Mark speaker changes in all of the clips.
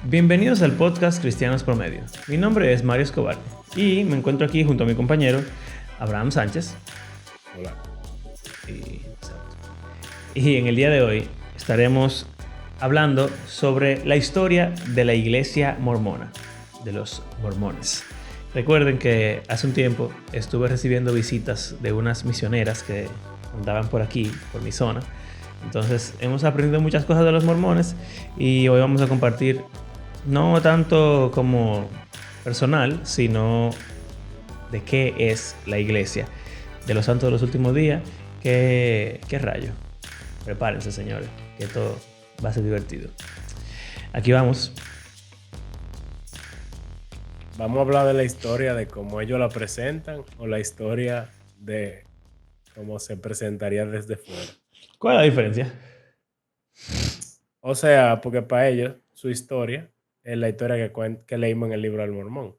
Speaker 1: Bienvenidos al podcast Cristianos Promedio. Mi nombre es Mario Escobar y me encuentro aquí junto a mi compañero Abraham Sánchez.
Speaker 2: Hola.
Speaker 1: Y en el día de hoy estaremos hablando sobre la historia de la iglesia mormona, de los mormones. Recuerden que hace un tiempo estuve recibiendo visitas de unas misioneras que andaban por aquí, por mi zona. Entonces hemos aprendido muchas cosas de los mormones y hoy vamos a compartir no tanto como personal, sino de qué es la iglesia de los santos de los últimos días. ¿Qué rayo? Prepárense, señores, que esto va a ser divertido. Aquí vamos.
Speaker 2: Vamos a hablar de la historia de cómo ellos la presentan o la historia de cómo se presentaría desde fuera.
Speaker 1: ¿Cuál es la diferencia?
Speaker 2: O sea, porque para ellos su historia es la historia que leímos en el libro del Mormón.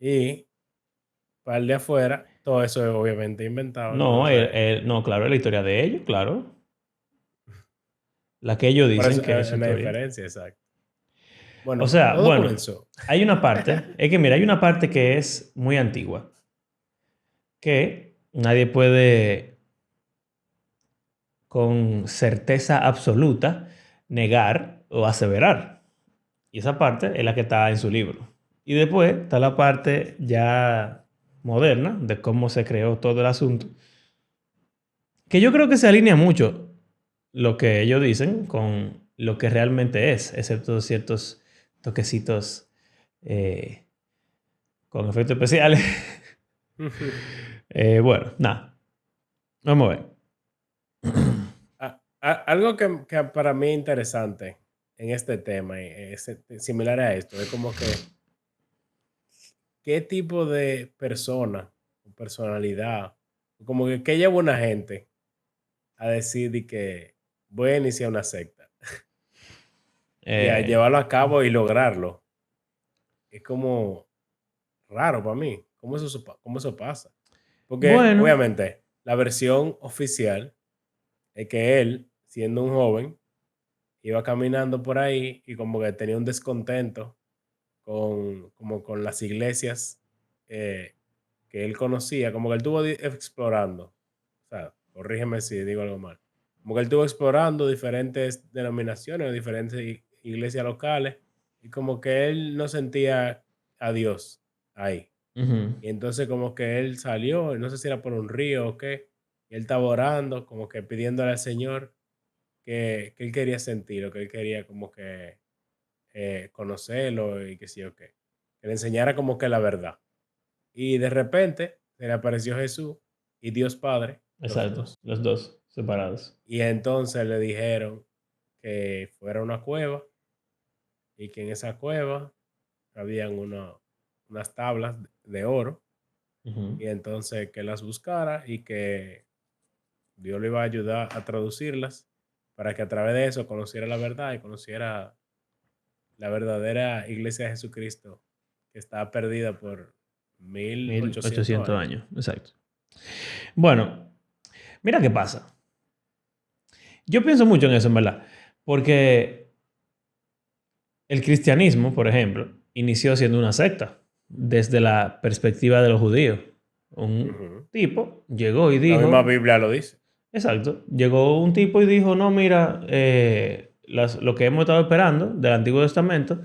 Speaker 2: Y para el de afuera, todo eso es obviamente inventado.
Speaker 1: No,
Speaker 2: Entonces,
Speaker 1: no, claro, es la historia de ellos, claro. La que ellos
Speaker 2: por
Speaker 1: dicen
Speaker 2: eso
Speaker 1: que es
Speaker 2: es
Speaker 1: su
Speaker 2: una
Speaker 1: historia.
Speaker 2: diferencia, exacto.
Speaker 1: O
Speaker 2: Bueno,
Speaker 1: sea,
Speaker 2: todo
Speaker 1: bueno,
Speaker 2: comenzó.
Speaker 1: hay una parte, es que mira, hay una parte que es muy antigua, que nadie puede con certeza absoluta negar o aseverar. Y esa parte es la que está en su libro. Y después está la parte ya moderna de cómo se creó todo el asunto, que yo creo que se alinea mucho lo que ellos dicen con lo que realmente es, excepto ciertos toquecitos con efectos especiales. Bueno, nada, vamos a ver.
Speaker 2: Algo que para mí es interesante en este tema, y es similar a esto, es como que qué tipo de persona o personalidad, como que qué lleva una gente a decir y que voy a iniciar una secta y a
Speaker 1: Eh,
Speaker 2: llevarlo a cabo y lograrlo. Es como raro para mí. Cómo eso pasa? Porque
Speaker 1: bueno,
Speaker 2: obviamente la versión oficial es que él, siendo un joven, iba caminando por ahí y como que tenía un descontento como con las iglesias eh, que él conocía, como que él estuvo explorando. O sea, corrígeme si digo algo mal. Como que él estuvo explorando diferentes denominaciones, diferentes iglesias locales, y como que él no sentía a Dios ahí.
Speaker 1: ujú,
Speaker 2: Y entonces como que él salió, no sé si era por un río o qué, y él estaba orando, como que pidiéndole al Señor que él quería sentir, o que él quería como que conocerlo y que sí o qué. Que le enseñara como que la verdad. Y de repente se le apareció Jesús y Dios Padre, los
Speaker 1: exacto,
Speaker 2: dos.
Speaker 1: los dos separados.
Speaker 2: Y entonces le dijeron que fuera a una cueva y que en esa cueva habían unas tablas de oro.
Speaker 1: Ujú.
Speaker 2: Y entonces que las buscara y que Dios le iba a ayudar a traducirlas para que a través de eso conociera la verdad y conociera la verdadera iglesia de Jesucristo que está perdida por mil
Speaker 1: mil
Speaker 2: ochocientos
Speaker 1: ochocientos
Speaker 2: años.
Speaker 1: años, exacto. Bueno, mira qué pasa. Yo pienso mucho en eso, en verdad. Porque el cristianismo, por ejemplo, inició siendo una secta desde la perspectiva de los judíos. Un
Speaker 2: Ujú.
Speaker 1: tipo llegó y
Speaker 2: La misma
Speaker 1: dijo,
Speaker 2: Biblia lo dice.
Speaker 1: exacto, llegó un tipo y dijo, no, mira, lo que hemos estado esperando del Antiguo Testamento,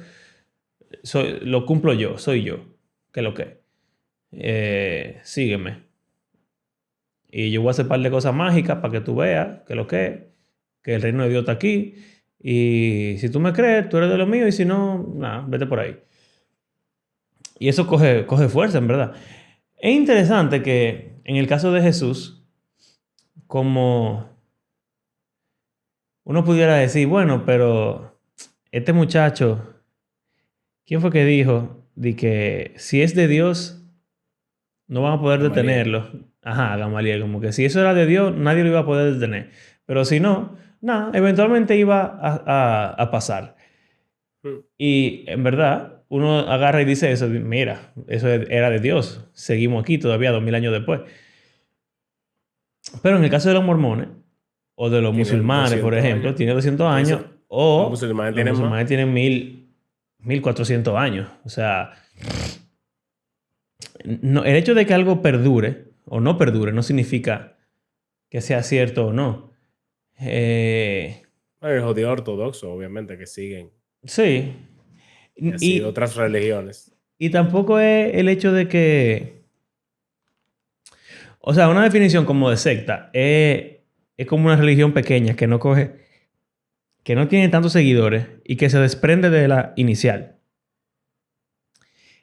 Speaker 1: lo cumplo yo, soy yo, que lo que. Sígueme. Y yo voy a hacer un par de cosas mágicas para que tú veas que el reino de Dios está aquí. Y si tú me crees, tú eres de lo mío. Y si no, nada, vete por ahí. Y eso coge fuerza, en verdad. Es interesante que en el caso de Jesús, como uno pudiera decir, bueno, pero este muchacho, ¿quién fue que dijo de que si es de Dios, no van a poder
Speaker 2: Gamaliel.
Speaker 1: detenerlo? Ajá, Gamaliel, como que si eso era de Dios, nadie lo iba a poder detener. Pero si no, nada, eventualmente iba a pasar.
Speaker 2: Mm.
Speaker 1: Y en verdad, uno agarra y dice eso, mira, eso era de Dios. Seguimos aquí todavía 2000 años después. Pero en el caso de los mormones o de los
Speaker 2: Tiene
Speaker 1: musulmanes, por
Speaker 2: 200
Speaker 1: ejemplo,
Speaker 2: años.
Speaker 1: tiene 200
Speaker 2: Entonces,
Speaker 1: años
Speaker 2: Los
Speaker 1: O
Speaker 2: musulmanes
Speaker 1: los
Speaker 2: tienen más.
Speaker 1: musulmanes tienen 1400 años. O sea, el hecho de que algo perdure o no perdure no significa que sea cierto o no.
Speaker 2: Bueno, los judíos ortodoxos, obviamente, que siguen.
Speaker 1: Sí.
Speaker 2: Y así
Speaker 1: Y,
Speaker 2: otras religiones.
Speaker 1: y tampoco es el hecho de que... O sea, una definición como de secta es como una religión pequeña que no coge, que no tiene tantos seguidores y que se desprende de la inicial.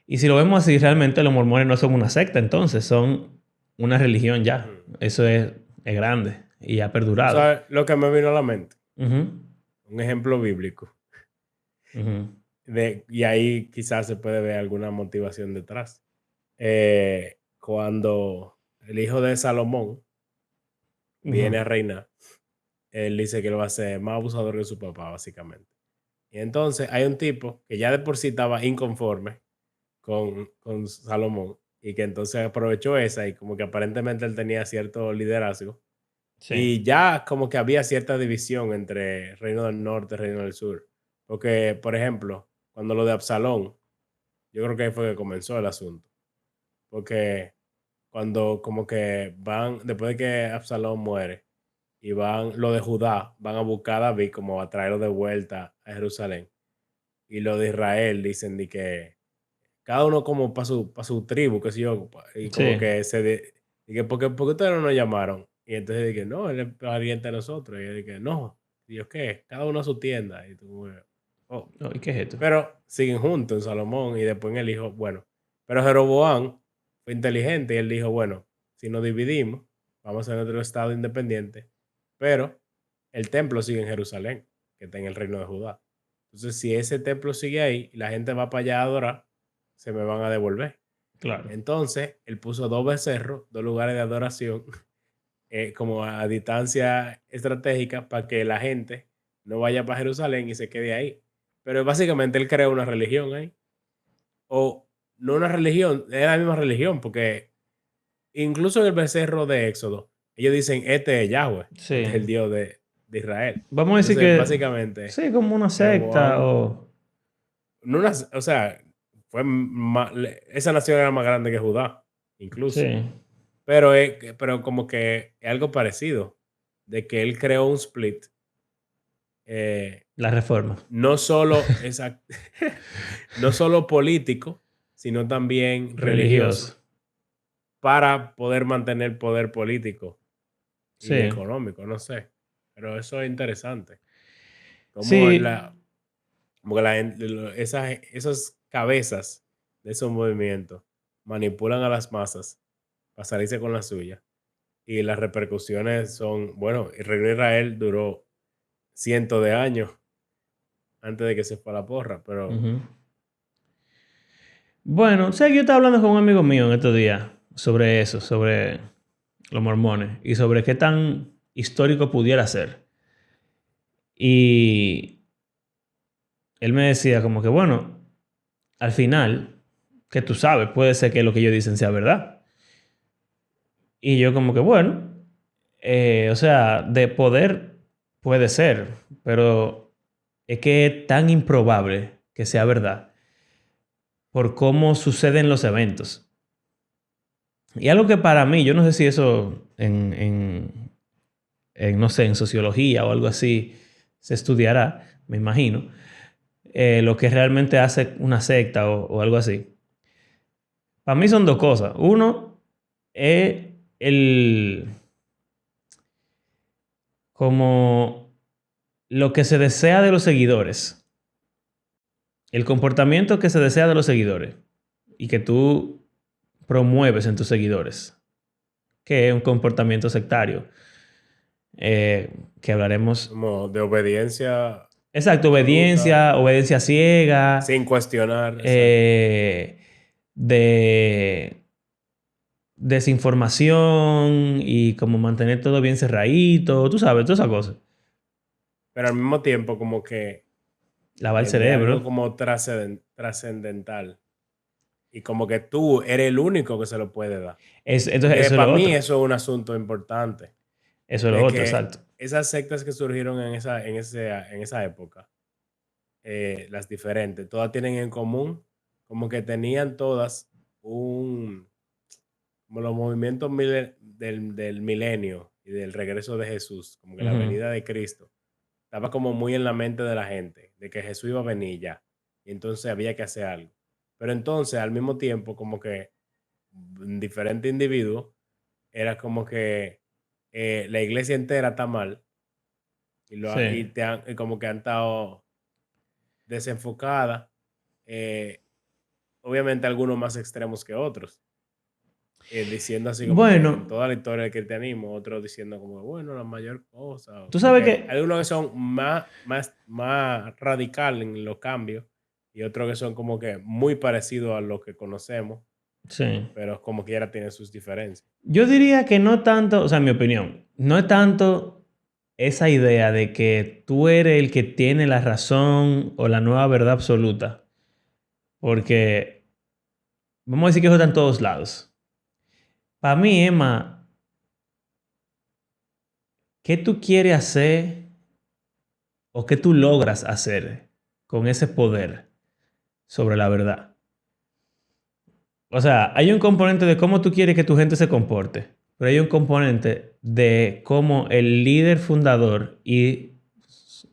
Speaker 1: Y si lo vemos así, realmente los mormones no son una secta, entonces son una religión ya.
Speaker 2: Ujú.
Speaker 1: Eso es grande y ha
Speaker 2: Tú
Speaker 1: perdurado.
Speaker 2: sabes lo que me vino a la mente.
Speaker 1: Ujú,
Speaker 2: Un ejemplo bíblico.
Speaker 1: ujú,
Speaker 2: Y ahí quizás se puede ver alguna motivación detrás. Cuando el hijo de Salomón viene
Speaker 1: ujú.
Speaker 2: a reinar, él dice que él va a ser más abusador que su papá, básicamente. Y entonces hay un tipo que ya de por sí estaba inconforme con Salomón y que entonces aprovechó esa y como que aparentemente él tenía cierto liderazgo
Speaker 1: Sí,
Speaker 2: y ya como que había cierta división entre Reino del Norte y Reino del Sur. Porque, por ejemplo, cuando lo de Absalón, yo creo que ahí fue que comenzó el asunto. Porque cuando como que van, después de que Absalón muere y van, lo de Judá, van a buscar a David como a traerlo de vuelta a Jerusalén. Y lo de Israel dicen de que cada uno como para su tribu, qué sé yo, y como
Speaker 1: sí.
Speaker 2: que y que ¿por qué ustedes no nos llamaron? Y entonces dije, no, él es pariente de nosotros. Y yo dije, no, y yo qué, cada uno a su tienda. Y tú, como que, oh.
Speaker 1: Oh, ¿y qué es esto?
Speaker 2: Pero siguen juntos en Salomón y después en el hijo, bueno, pero Jeroboam fue inteligente y él dijo, bueno, si nos dividimos, vamos a tener otro estado independiente, pero el templo sigue en Jerusalén, que está en el reino de Judá. Entonces, si ese templo sigue ahí y la gente va para allá a adorar, se me van a devolver.
Speaker 1: Claro.
Speaker 2: Entonces, él puso dos becerros, dos lugares de adoración, como a distancia estratégica para que la gente no vaya para Jerusalén y se quede ahí. Pero básicamente él creó una religión ahí. O no una religión, es la misma religión, porque incluso en el becerro de Éxodo, ellos dicen, este es Yahweh, este es
Speaker 1: Sí.
Speaker 2: el Dios de Israel.
Speaker 1: Vamos a decir
Speaker 2: Entonces,
Speaker 1: que
Speaker 2: básicamente,
Speaker 1: sí, como una secta
Speaker 2: Jeroboam,
Speaker 1: o...
Speaker 2: no una, o sea, esa nación era más grande que Judá, incluso.
Speaker 1: Sí,
Speaker 2: Pero como que es algo parecido, de que él creó un split, eh,
Speaker 1: la reforma.
Speaker 2: no solo, no solo político, sino también
Speaker 1: Religioso.
Speaker 2: religioso, para poder mantener poder político y
Speaker 1: Sí.
Speaker 2: económico, no sé. Pero eso es interesante. Como
Speaker 1: Sí,
Speaker 2: como que esas cabezas de esos movimientos manipulan a las masas para salirse con la suya. Y las repercusiones son, bueno, el reino de Israel duró cientos de años antes de que se fuera la porra, pero
Speaker 1: ujú. Bueno, sé que yo estaba hablando con un amigo mío en estos días sobre eso, sobre los mormones y sobre qué tan histórico pudiera ser. Y él me decía como que, bueno, al final, que tú sabes, puede ser que lo que ellos dicen sea verdad. Y yo como que, bueno, o sea, de poder puede ser, pero es que es tan improbable que sea verdad por cómo suceden los eventos. Y algo que para mí, yo no sé si eso no sé, en sociología o algo así se estudiará, me imagino, lo que realmente hace una secta o algo así. Para mí son dos cosas. Uno es el como lo que se desea de los seguidores, el comportamiento que se desea de los seguidores y que tú promueves en tus seguidores, que es un comportamiento sectario, que hablaremos.
Speaker 2: como de obediencia
Speaker 1: Exacto,
Speaker 2: absoluta,
Speaker 1: obediencia ciega,
Speaker 2: sin cuestionar, exacto.
Speaker 1: eh, de desinformación y como mantener todo bien cerradito, tú sabes, todas esas cosas.
Speaker 2: Pero al mismo tiempo como que
Speaker 1: Lavar el
Speaker 2: de algo
Speaker 1: cerebro.
Speaker 2: como trascendental. Y como que tú eres el único que se lo puede dar.
Speaker 1: Entonces,
Speaker 2: Que
Speaker 1: eso es
Speaker 2: para
Speaker 1: lo
Speaker 2: mí
Speaker 1: otro.
Speaker 2: eso es un asunto importante.
Speaker 1: Eso es lo
Speaker 2: de
Speaker 1: otro,
Speaker 2: que
Speaker 1: exacto.
Speaker 2: esas sectas que surgieron en esa época, las diferentes, todas tienen en común como que tenían todas un, como los movimientos del milenio y del regreso de Jesús, como que la
Speaker 1: Ujú.
Speaker 2: venida de Cristo, estaba como muy en la mente de la gente, de que Jesús iba a venir ya, y entonces había que hacer algo. Pero entonces, al mismo tiempo, como que diferentes individuos, era como que la iglesia entera está mal
Speaker 1: Sí.
Speaker 2: y como que han estado desenfocadas, obviamente algunos más extremos que otros, diciendo así como que en
Speaker 1: Bueno,
Speaker 2: toda la historia del cristianismo, otros diciendo como, bueno, la mayor cosa,
Speaker 1: tú
Speaker 2: como
Speaker 1: sabes
Speaker 2: que
Speaker 1: que...
Speaker 2: algunos que son más radical en los cambios y otros que son como que muy parecidos a lo que conocemos,
Speaker 1: Sí.
Speaker 2: pero como quiera tienen sus diferencias.
Speaker 1: Yo diría que no tanto, o sea, en mi opinión, no es tanto esa idea de que tú eres el que tiene la razón o la nueva verdad absoluta, porque vamos a decir que eso está en todos lados. Para mí, Emma, ¿qué tú quieres hacer o qué tú logras hacer con ese poder sobre la verdad? O sea, hay un componente de cómo tú quieres que tu gente se comporte, pero hay un componente de cómo el líder fundador y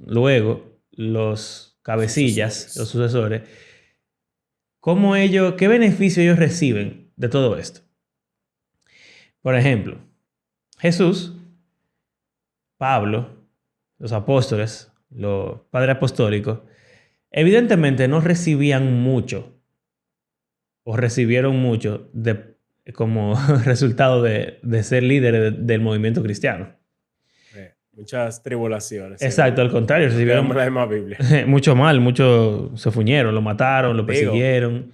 Speaker 1: luego los cabecillas, los
Speaker 2: Sucesores.
Speaker 1: sucesores, cómo ellos, qué beneficio ellos reciben de todo esto. Por ejemplo, Jesús, Pablo, los apóstoles, los padres apostólicos, evidentemente no recibían mucho o recibieron mucho como resultado de ser líderes del movimiento cristiano.
Speaker 2: Muchas tribulaciones,
Speaker 1: Exacto,
Speaker 2: según
Speaker 1: al contrario,
Speaker 2: lo que vemos en
Speaker 1: recibieron
Speaker 2: la misma Biblia.
Speaker 1: mucho mal, muchos se fuñeron, lo mataron, lo
Speaker 2: Digo,
Speaker 1: persiguieron.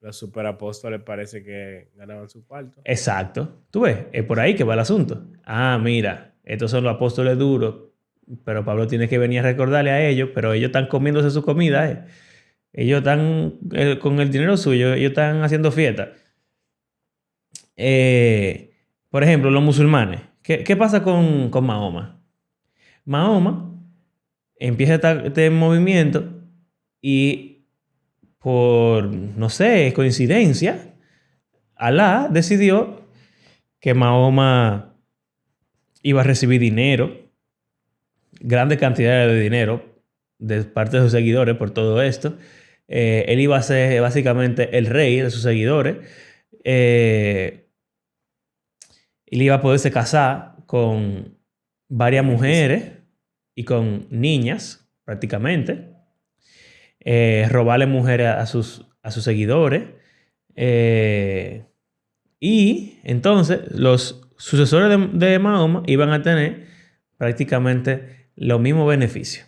Speaker 2: los superapóstoles parece que ganaban su cuarto.
Speaker 1: Exacto. Tú ves, es por ahí que va el asunto. Ah, mira, estos son los apóstoles duros, pero Pablo tiene que venir a recordarle a ellos, pero ellos están comiéndose su comida. Ellos están con el dinero suyo, ellos están haciendo fiesta. Eh, por ejemplo, los musulmanes. ¿Qué pasa con Mahoma? Mahoma empieza este movimiento y por, no sé, coincidencia, Alá decidió que Mahoma iba a recibir dinero, grandes cantidades de dinero de parte de sus seguidores por todo esto. Él iba a ser básicamente el rey de sus seguidores. Eh, Él iba a poderse casar con varias
Speaker 2: Tremendísimo.
Speaker 1: mujeres y con niñas, prácticamente. Robarle mujeres a sus seguidores. Eh, y entonces los sucesores de Mahoma iban a tener prácticamente los mismos beneficios.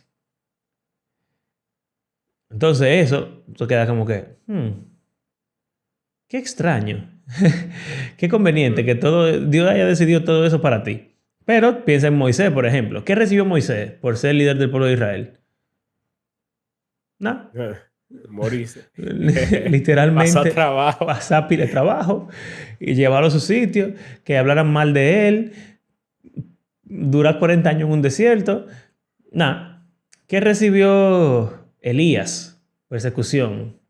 Speaker 1: Entonces eso queda como que, qué extraño, qué conveniente que Dios haya decidido todo eso para ti. Pero piensa en Moisés, por ejemplo. ¿Qué recibió Moisés por ser líder del pueblo de Israel? Nada.
Speaker 2: Morirse. Pasó
Speaker 1: Literalmente
Speaker 2: trabajo.
Speaker 1: pasar pila de trabajo y llevarlo a su sitio, que hablaran mal de él, durar 40 años en un desierto. Nada. ¿Qué recibió Elías? Persecución.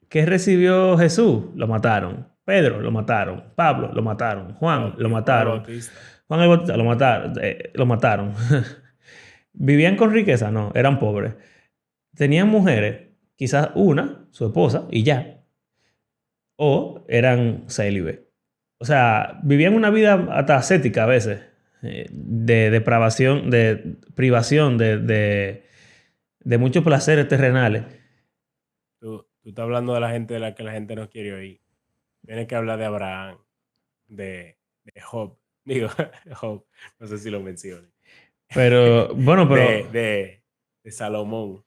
Speaker 1: ¿Qué recibió Jesús? Lo mataron. Pedro lo mataron. Pablo lo mataron. Juan lo
Speaker 2: Juan el
Speaker 1: mataron.
Speaker 2: Bautista.
Speaker 1: Juan el Bautista lo mataron. Lo mataron. ¿Vivían con riqueza? No, eran pobres. Tenían mujeres, quizás una, su esposa, y ya. O eran célibes. O sea, vivían una vida hasta ascética a veces, de depravación, de privación de muchos placeres terrenales.
Speaker 2: Tú estás hablando de la gente de la que la gente no quiere oír. Tienes que hablar de Abraham, de Job. Digo, Job, no sé si lo mencioné.
Speaker 1: Pero, bueno,
Speaker 2: De, de, de Salomón.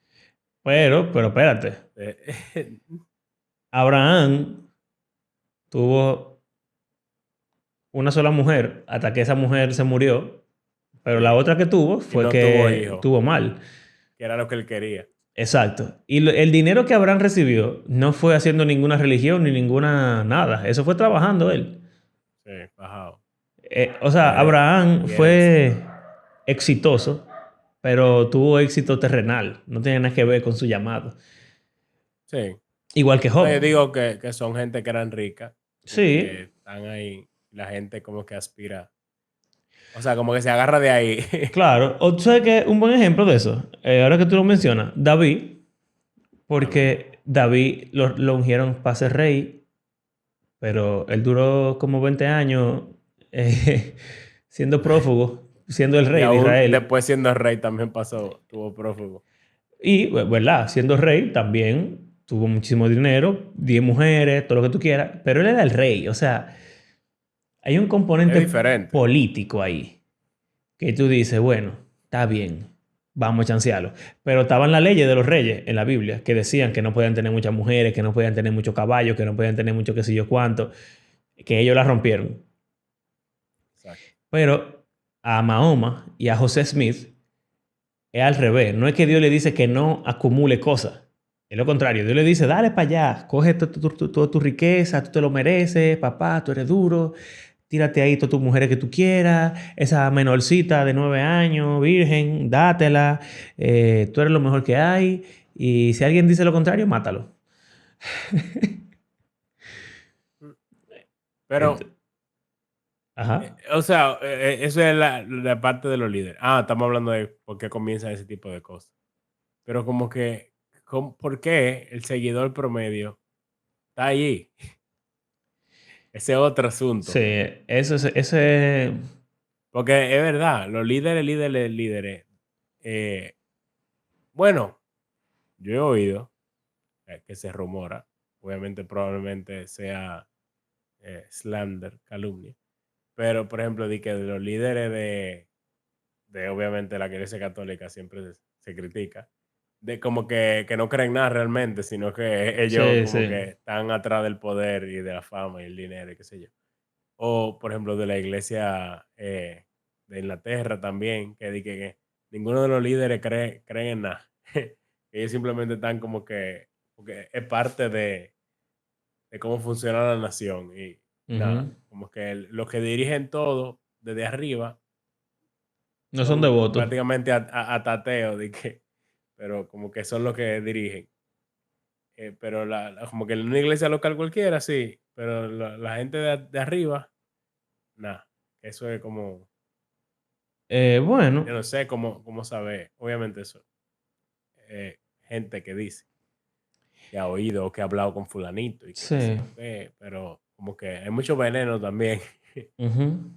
Speaker 1: pero espérate.
Speaker 2: de-
Speaker 1: Abraham tuvo una sola mujer hasta que esa mujer se murió, pero la
Speaker 2: sí,
Speaker 1: otra que tuvo
Speaker 2: y
Speaker 1: fue
Speaker 2: no tuvo
Speaker 1: que
Speaker 2: hijos,
Speaker 1: tuvo mal.
Speaker 2: que era lo que él quería.
Speaker 1: Exacto. Y el dinero que Abraham recibió no fue haciendo ninguna religión ni ninguna nada. Eso fue trabajando él.
Speaker 2: Sí, bajado.
Speaker 1: O sea,
Speaker 2: mujeres
Speaker 1: Abraham
Speaker 2: quieren
Speaker 1: fue
Speaker 2: ser.
Speaker 1: exitoso, pero tuvo éxito terrenal. No tiene nada que ver con su llamado.
Speaker 2: Sí.
Speaker 1: Igual que
Speaker 2: No, yo
Speaker 1: Job.
Speaker 2: digo que son gente que eran ricas y que
Speaker 1: Sí,
Speaker 2: están ahí, la gente como que aspira. O sea, como que se agarra de ahí.
Speaker 1: claro. O tú sabes que un buen ejemplo de eso, ahora que tú lo mencionas, David,
Speaker 2: David.
Speaker 1: porque David lo ungieron para ser rey, pero él duró como 20 años siendo prófugo, siendo el
Speaker 2: Y
Speaker 1: rey de
Speaker 2: aún
Speaker 1: Israel.
Speaker 2: después siendo rey también pasó, tuvo prófugo.
Speaker 1: Y, ¿verdad? Siendo rey también tuvo muchísimo dinero, 10 mujeres, todo lo que tú quieras, pero él era el rey. O sea, hay un
Speaker 2: Es
Speaker 1: componente
Speaker 2: diferente.
Speaker 1: político ahí que tú dices, bueno, está bien, vamos a chancearlo. Pero estaban las leyes de los reyes en la Biblia que decían que no podían tener muchas mujeres, que no podían tener muchos caballos, que no podían tener mucho qué sé yo cuánto, que ellos las rompieron.
Speaker 2: Exacto.
Speaker 1: Pero a Mahoma y a José Smith es al revés. No es que Dios le dice que no acumule cosas. Es lo contrario. Dios le dice, dale para allá, coge toda tu riqueza, tú te lo mereces, papá, tú eres duro, tírate ahí todas tus mujeres que tú quieras, esa menorcita de 9 años, virgen, dátela, tú eres lo mejor que hay, y si alguien dice lo contrario, mátalo.
Speaker 2: Mm.
Speaker 1: Ent-
Speaker 2: Pero,
Speaker 1: Ajá.
Speaker 2: o sea, eso es la parte de los líderes. Ah, estamos hablando de por qué comienzan ese tipo de cosas. Pero como que, ¿por qué el seguidor promedio está allí? Ese es otro
Speaker 1: Sí,
Speaker 2: asunto.
Speaker 1: ese,
Speaker 2: Porque es verdad, los líderes. eh, bueno, yo he oído que se rumora, obviamente probablemente sea slander, calumnia, pero por ejemplo, di que de los líderes de obviamente la Iglesia Católica siempre se critica, de como que no creen nada realmente, sino que ellos
Speaker 1: sí,
Speaker 2: como
Speaker 1: sí.
Speaker 2: que están atrás del poder y de la fama y el dinero y qué sé yo. O, por ejemplo, de la iglesia de Inglaterra también, que, que ninguno de los líderes creen en nada. Ellos simplemente están como que, porque es parte de cómo funciona la nación. Y
Speaker 1: Ujú.
Speaker 2: nada, como que los que dirigen todo desde arriba
Speaker 1: No son
Speaker 2: son
Speaker 1: devotos.
Speaker 2: prácticamente atateos, de que, pero como que son los que dirigen. Pero como que en una iglesia local cualquiera, sí, pero la gente de arriba, nada. Eso es como,
Speaker 1: Bueno,
Speaker 2: yo no sé cómo saber, obviamente eso, gente que dice que ha oído o que ha hablado con fulanito y que qué sé
Speaker 1: sí.
Speaker 2: yo qué, pero como que hay mucho veneno también.
Speaker 1: Ujú.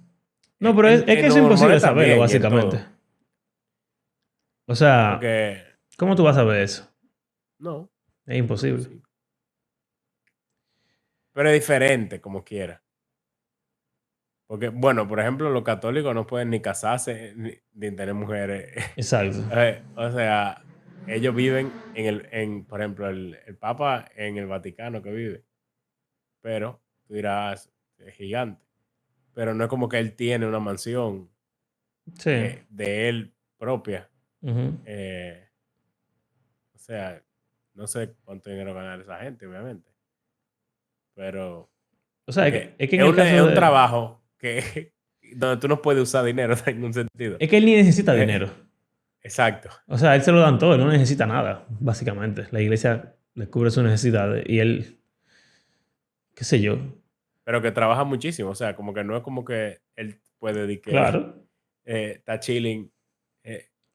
Speaker 1: No, pero es que
Speaker 2: En
Speaker 1: es
Speaker 2: los
Speaker 1: imposible
Speaker 2: mormones
Speaker 1: saberlo,
Speaker 2: también y en
Speaker 1: básicamente.
Speaker 2: todo,
Speaker 1: O sea,
Speaker 2: porque
Speaker 1: ¿cómo tú vas a saber eso?
Speaker 2: no,
Speaker 1: Es
Speaker 2: no,
Speaker 1: imposible.
Speaker 2: sí, pero es diferente como quiera. Porque, bueno, por ejemplo, los católicos no pueden ni casarse ni tener mujeres.
Speaker 1: Exacto.
Speaker 2: O sea, ellos viven por ejemplo, el Papa en el Vaticano que vive, pero tú dirás, es gigante. Pero no es como que él tiene una mansión
Speaker 1: Sí.
Speaker 2: de él propia.
Speaker 1: Ujú.
Speaker 2: eh, o sea, no sé cuánto dinero gana esa gente, obviamente. Pero,
Speaker 1: O sea,
Speaker 2: porque
Speaker 1: es que en el
Speaker 2: es
Speaker 1: caso
Speaker 2: un
Speaker 1: de...
Speaker 2: trabajo que donde tú no puedes usar dinero en ningún sentido.
Speaker 1: Es que él ni necesita
Speaker 2: Eh,
Speaker 1: dinero.
Speaker 2: exacto.
Speaker 1: O sea, él se lo dan todo, él no necesita nada, básicamente. La iglesia le cubre sus necesidades y él, qué sé yo.
Speaker 2: Pero que trabaja muchísimo. O sea, como que no es como que él puede decir que
Speaker 1: Claro.
Speaker 2: está chilling.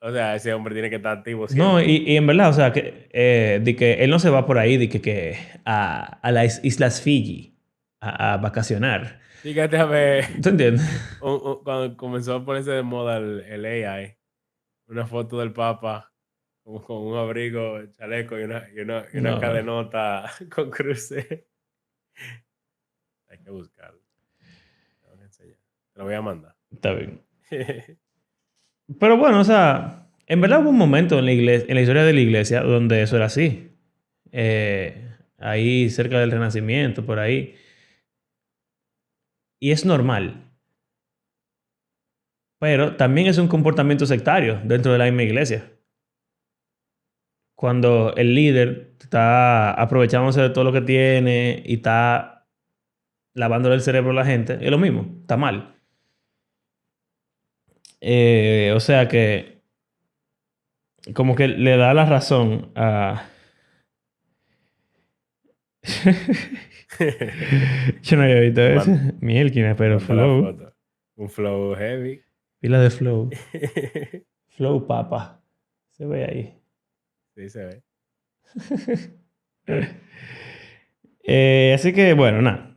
Speaker 2: O sea, ese hombre tiene que estar activo
Speaker 1: No,
Speaker 2: siempre.
Speaker 1: y en verdad, o sea, de que él no se va por ahí de que a las Islas Fiji a vacacionar.
Speaker 2: Fíjate a ver,
Speaker 1: ¿Tú entiendes?
Speaker 2: cuando comenzó a ponerse de moda el AI, una foto del Papa como con un abrigo, chaleco y una
Speaker 1: No,
Speaker 2: cadenota con cruces. Hay que buscarlo. Te voy a enseñar. Te lo voy a mandar.
Speaker 1: está bien. Pero bueno, o sea, en verdad hubo un momento en la iglesia, en la historia de la iglesia donde eso era así. Ahí cerca del Renacimiento, por ahí. Y es normal. Pero también es un comportamiento sectario dentro de la misma iglesia. Cuando el líder está aprovechándose de todo lo que tiene y está lavándole el cerebro a la gente, es lo mismo, está mal. O sea que como que le da la razón a... Yo no había visto eso.
Speaker 2: Man-
Speaker 1: Mielquina, pero
Speaker 2: Manda la
Speaker 1: flow.
Speaker 2: foto. Un flow heavy.
Speaker 1: Pila de flow. Flow papa. Se ve ahí.
Speaker 2: Sí, se ve.
Speaker 1: Así que, bueno, nada.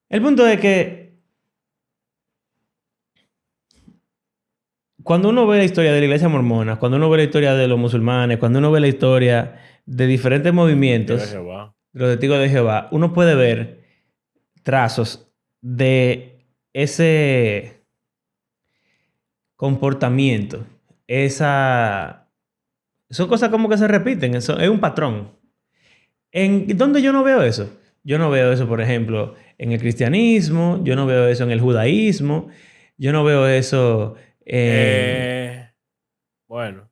Speaker 1: El punto es que cuando uno ve la historia de la iglesia mormona, cuando uno ve la historia de los musulmanes, cuando uno ve la historia de diferentes
Speaker 2: Testigo de
Speaker 1: movimientos,
Speaker 2: Jehová.
Speaker 1: de los testigos de Jehová, uno puede ver trazos de ese comportamiento, esa... Son cosas como que se repiten, es un patrón. ¿En dónde yo no veo eso? Yo no veo eso, por ejemplo, en el cristianismo, yo no veo eso en el judaísmo, yo no veo eso en...
Speaker 2: Bueno,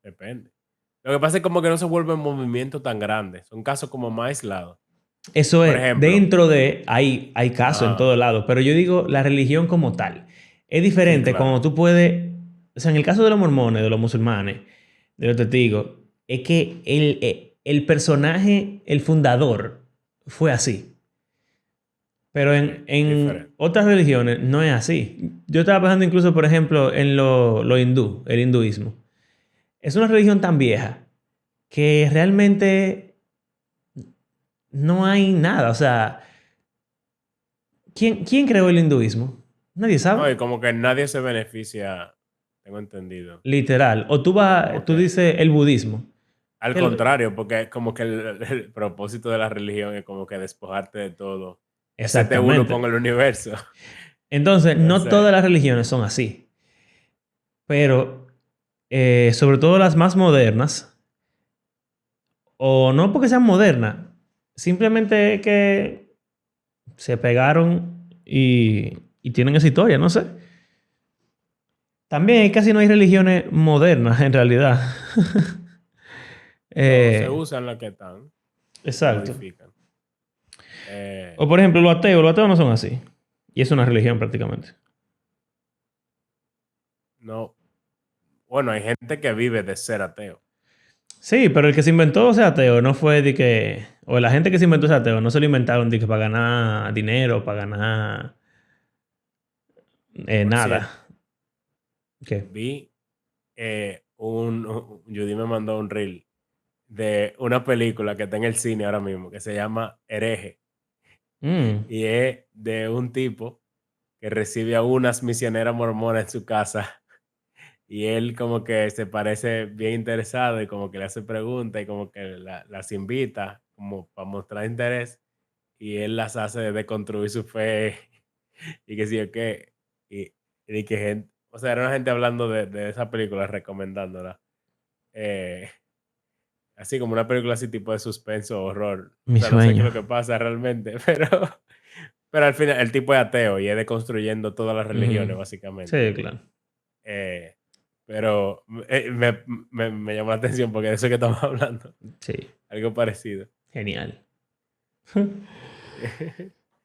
Speaker 2: depende. Lo que pasa es como que no se vuelve un movimiento tan grande. Son casos como más aislados.
Speaker 1: Eso
Speaker 2: Por
Speaker 1: es,
Speaker 2: ejemplo,
Speaker 1: dentro de... Hay casos en
Speaker 2: ajá,
Speaker 1: todos lados, pero yo digo la religión como tal. Es
Speaker 2: sí,
Speaker 1: diferente cuando
Speaker 2: claro.
Speaker 1: tú puedes... O sea, en el caso de los mormones, de los musulmanes, de los testigos, es que el personaje, el fundador, fue así. Pero
Speaker 2: Sí,
Speaker 1: en
Speaker 2: diferente.
Speaker 1: otras religiones no es así. Yo estaba pensando incluso, por ejemplo, en lo hindú, el hinduismo. Es una religión tan vieja que realmente no hay nada. O sea, ¿quién creó el hinduismo? Nadie
Speaker 2: No,
Speaker 1: sabe.
Speaker 2: y como que nadie se beneficia, tengo entendido.
Speaker 1: Literal. O
Speaker 2: Como
Speaker 1: tú
Speaker 2: que,
Speaker 1: dices el budismo.
Speaker 2: al
Speaker 1: Que
Speaker 2: contrario, porque como que el propósito de la religión es como que despojarte de todo y hacerte uno
Speaker 1: Exactamente.
Speaker 2: con el universo.
Speaker 1: Entonces, no
Speaker 2: Entonces,
Speaker 1: todas las religiones son así. Pero, sobre todo las más modernas, o no porque sean modernas, simplemente que se pegaron y tienen esa historia, no sé. También casi no hay religiones modernas en realidad.
Speaker 2: no, se
Speaker 1: Eh,
Speaker 2: usan las que están, se
Speaker 1: exacto.
Speaker 2: modifican. Eh,
Speaker 1: O por ejemplo, los ateos no son así. Y es una religión prácticamente.
Speaker 2: no, bueno, hay gente que vive de ser ateo.
Speaker 1: Sí, pero el que se inventó ese ateo no fue de que... O la gente que se inventó ese ateo no se lo inventaron de que para ganar dinero, para ganar
Speaker 2: Por
Speaker 1: nada.
Speaker 2: cierto,
Speaker 1: ¿Qué?
Speaker 2: vi Judy me mandó un reel de una película que está en el cine ahora mismo que se llama Hereje
Speaker 1: Mm.
Speaker 2: y es de un tipo que recibe a unas misioneras mormonas en su casa y él como que se parece bien interesado y como que le hace preguntas y como que las invita como para mostrar interés y él las hace deconstruir su fe y que sí o qué y que gente, o sea, era una gente hablando de esa película recomendándola. eh, Así como una película así tipo de suspenso, horror. O
Speaker 1: Mi
Speaker 2: sea, no sé qué es
Speaker 1: sueño.
Speaker 2: lo que pasa realmente, pero al final el tipo es ateo y es deconstruyendo todas las religiones,
Speaker 1: Ujú.
Speaker 2: básicamente.
Speaker 1: Sí, claro.
Speaker 2: Eh, pero me llamó la atención porque de eso que estamos hablando.
Speaker 1: Sí.
Speaker 2: Algo parecido.
Speaker 1: Genial.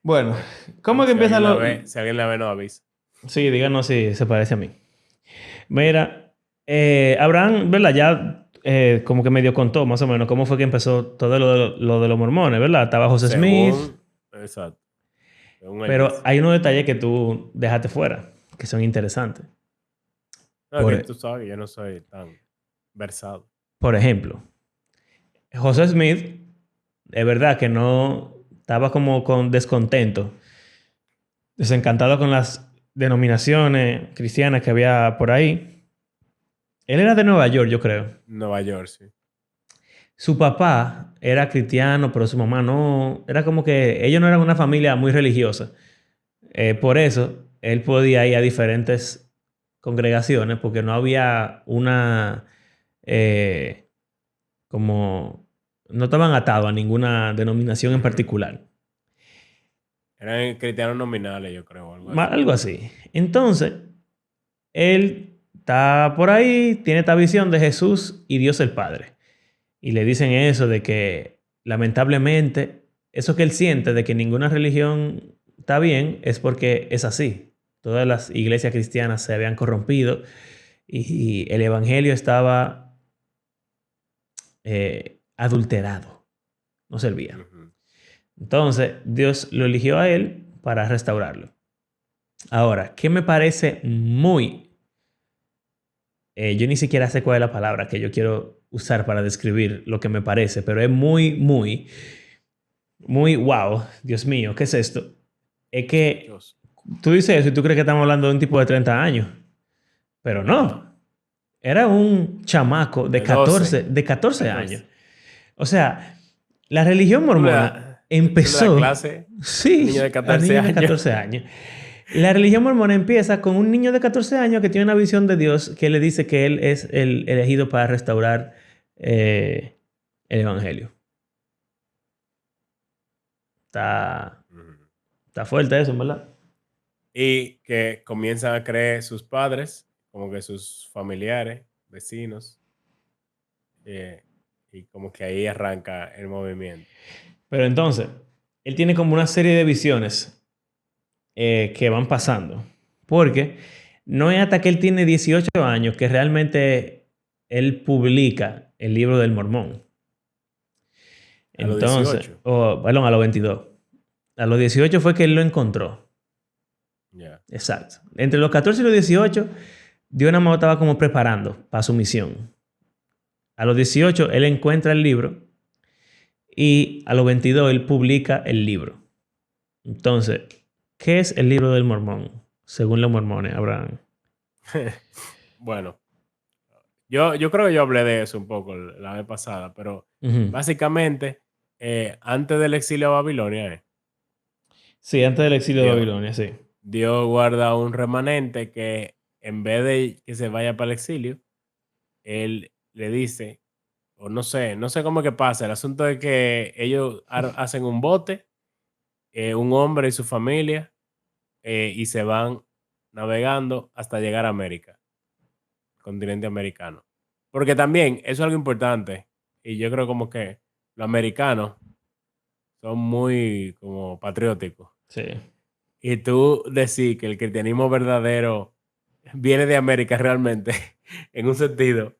Speaker 1: Bueno, ¿cómo es que
Speaker 2: Si
Speaker 1: empieza
Speaker 2: alguien la
Speaker 1: lo...?
Speaker 2: ve, si alguien la ve, nos avisa.
Speaker 1: Sí, díganos si se parece a mí. Mira, Abraham, ¿verdad? Ya como que medio contó más o menos cómo fue que empezó todo lo de los mormones, ¿verdad? Estaba José Smith,
Speaker 2: Exacto, según él
Speaker 1: pero
Speaker 2: dice.
Speaker 1: hay unos detalles que tú dejaste fuera, que son interesantes.
Speaker 2: No, que
Speaker 1: Por,
Speaker 2: tú sabes que yo no soy tan versado.
Speaker 1: por ejemplo, José Smith, es verdad que no estaba como con descontento, desencantado con las denominaciones cristianas que había por ahí. Él era de Nueva York, yo creo.
Speaker 2: Nueva York, sí.
Speaker 1: Su papá era cristiano, pero su mamá no. Era como que ellos no eran una familia muy religiosa. Por
Speaker 2: Ujú.
Speaker 1: eso, él podía ir a diferentes congregaciones porque no había una... eh, como... No estaban atados a ninguna denominación en
Speaker 2: Ujú.
Speaker 1: particular.
Speaker 2: Eran cristianos nominales, yo creo, o algo así.
Speaker 1: Algo así. Entonces, él está por ahí, tiene esta visión de Jesús y Dios el Padre. Y le dicen eso de que lamentablemente eso que él siente de que ninguna religión está bien es porque es así. Todas las iglesias cristianas se habían corrompido y el evangelio estaba adulterado, no servía.
Speaker 2: Ujú.
Speaker 1: Entonces, Dios lo eligió a él para restaurarlo. Ahora, ¿qué me parece muy... yo ni siquiera sé cuál es la palabra que yo quiero usar para describir lo que me parece, pero es muy wow. Dios mío, ¿qué es esto? Es que
Speaker 2: Sospechoso.
Speaker 1: tú dices eso y tú crees que estamos hablando de un tipo de 30 años, pero
Speaker 2: No,
Speaker 1: no. Era un chamaco
Speaker 2: de 12,
Speaker 1: de 14 años.
Speaker 2: 14.
Speaker 1: O sea, la religión mormona
Speaker 2: Tú le das
Speaker 1: empezó,
Speaker 2: clase a un niño
Speaker 1: sí,
Speaker 2: de
Speaker 1: a
Speaker 2: 14
Speaker 1: niños de
Speaker 2: años.
Speaker 1: 14 años. La religión mormona empieza con un niño de 14 años que tiene una visión de Dios que le dice que él es el elegido para restaurar el evangelio. Está,
Speaker 2: Ujú.
Speaker 1: está fuerte eso, ¿verdad?
Speaker 2: Y que comienzan a creer sus padres, como que sus familiares, vecinos, eh, y como que ahí arranca el movimiento.
Speaker 1: Pero entonces, él tiene como una serie de visiones que van pasando. Porque no es hasta que él tiene 18 años que realmente él publica el libro del Mormón.
Speaker 2: A los
Speaker 1: Entonces,
Speaker 2: 18.
Speaker 1: perdón, a los 22. A los 18 fue que él lo encontró.
Speaker 2: Ya.
Speaker 1: Exacto. Entre los 14 y los 18, Dios nada más lo estaba como preparando para su misión. A los 18, él encuentra el libro y a los 22, él publica el libro. Entonces, ¿qué es el libro del Mormón? Según los mormones, Abraham.
Speaker 2: Bueno, yo creo que yo hablé de eso un poco la vez pasada, pero
Speaker 1: Ujú.
Speaker 2: básicamente, antes del exilio a Babilonia,
Speaker 1: Sí, antes del exilio de
Speaker 2: Dios,
Speaker 1: Babilonia, sí.
Speaker 2: Dios guarda un remanente que en vez de que se vaya para el exilio, él le dice, o no sé cómo que pasa. El asunto es que ellos hacen un bote, un hombre y su familia, y se van navegando hasta llegar a América, continente americano. Porque también, eso es algo importante, y yo creo como que los americanos son muy como patrióticos.
Speaker 1: Sí.
Speaker 2: Y tú decís que el cristianismo verdadero viene de América realmente, en un sentido,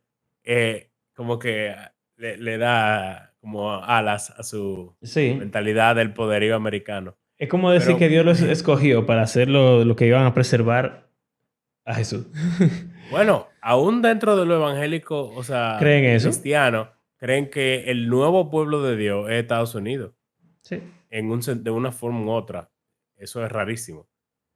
Speaker 2: como que le da como alas a su
Speaker 1: Sí.
Speaker 2: mentalidad del poderío americano.
Speaker 1: Es como decir que
Speaker 2: Pero
Speaker 1: Dios los escogió para hacer lo que iban a preservar a Jesús.
Speaker 2: bueno, aún dentro de lo evangélico, o sea,
Speaker 1: ¿Creen eso?
Speaker 2: cristiano, creen que el nuevo pueblo de Dios es Estados Unidos,
Speaker 1: Sí.
Speaker 2: de una forma u otra. Eso es rarísimo.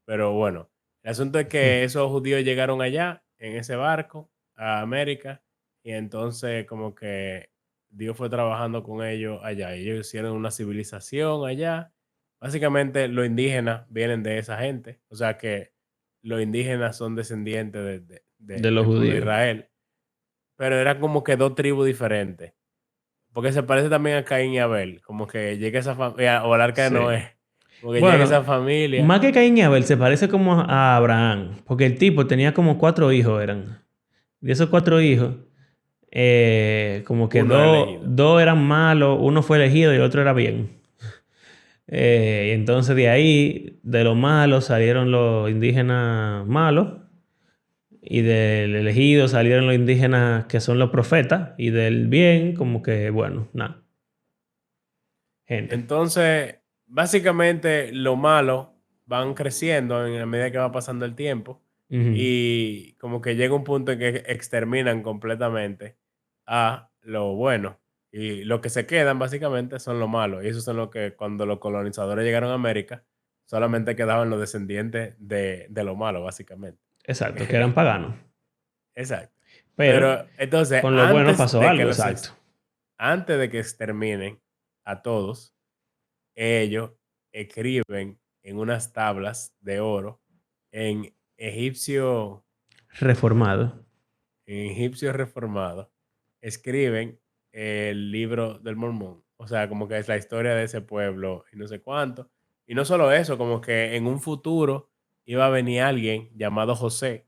Speaker 2: Pero bueno, el asunto es que esos judíos llegaron allá, en ese barco, a América, y entonces como que Dios fue trabajando con ellos allá. Ellos hicieron una civilización allá. Básicamente los indígenas vienen de esa gente. O sea que los indígenas son descendientes
Speaker 1: De los
Speaker 2: del pueblo de
Speaker 1: judíos.
Speaker 2: Israel. Pero eran como que dos tribus diferentes. Porque se parece también a Caín y Abel. Como que llega esa familia, o al arca de
Speaker 1: Sí.
Speaker 2: Noé. Como que llega
Speaker 1: Bueno,
Speaker 2: esa familia.
Speaker 1: más que Caín y Abel, se parece como a Abraham. Porque el tipo tenía como 4 hijos, eran. De esos 4 hijos, como que
Speaker 2: Uno era elegido.
Speaker 1: dos eran malos, uno fue elegido y el otro era bien. Y entonces de ahí, de los malos, salieron los indígenas malos. Y del elegido salieron los indígenas que son los profetas. Y del bien, como que, bueno, nada, gente.
Speaker 2: Entonces, básicamente, lo malo van creciendo en la medida que va pasando el tiempo
Speaker 1: Ujú.
Speaker 2: y como que llega un punto en que exterminan completamente a lo bueno. Y lo que se quedan básicamente son lo malo. Y esos son los que cuando los colonizadores llegaron a América, solamente quedaban los descendientes de lo malo, básicamente.
Speaker 1: Exacto, que eran paganos.
Speaker 2: Exacto.
Speaker 1: Pero
Speaker 2: Pero entonces,
Speaker 1: con lo bueno pasó algo, exacto.
Speaker 2: antes de que exterminen a todos, ellos escriben en unas tablas de oro en egipcio,
Speaker 1: Reformado.
Speaker 2: en egipcio reformado, escriben el libro del Mormón. O sea, como que es la historia de ese pueblo y no sé cuánto. Y no solo eso, como que en un futuro iba a venir alguien llamado José,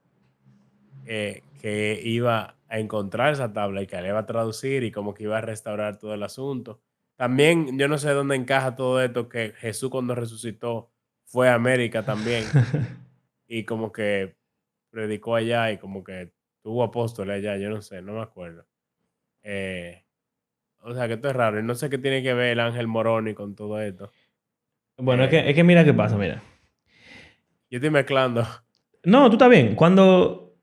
Speaker 2: que iba a encontrar esa tabla y que la iba a traducir y como que iba a restaurar todo el asunto. También yo no sé dónde encaja todo esto, que Jesús cuando resucitó fue a América también. y como que predicó allá y como que tuvo apóstoles allá, yo no sé, no me acuerdo. Eh, o sea, que esto es raro. Y no sé qué tiene que ver el Ángel Moroni con todo esto.
Speaker 1: Bueno,
Speaker 2: Eh,
Speaker 1: es que mira qué pasa, mira.
Speaker 2: yo estoy mezclando.
Speaker 1: No, tú estás bien. Cuando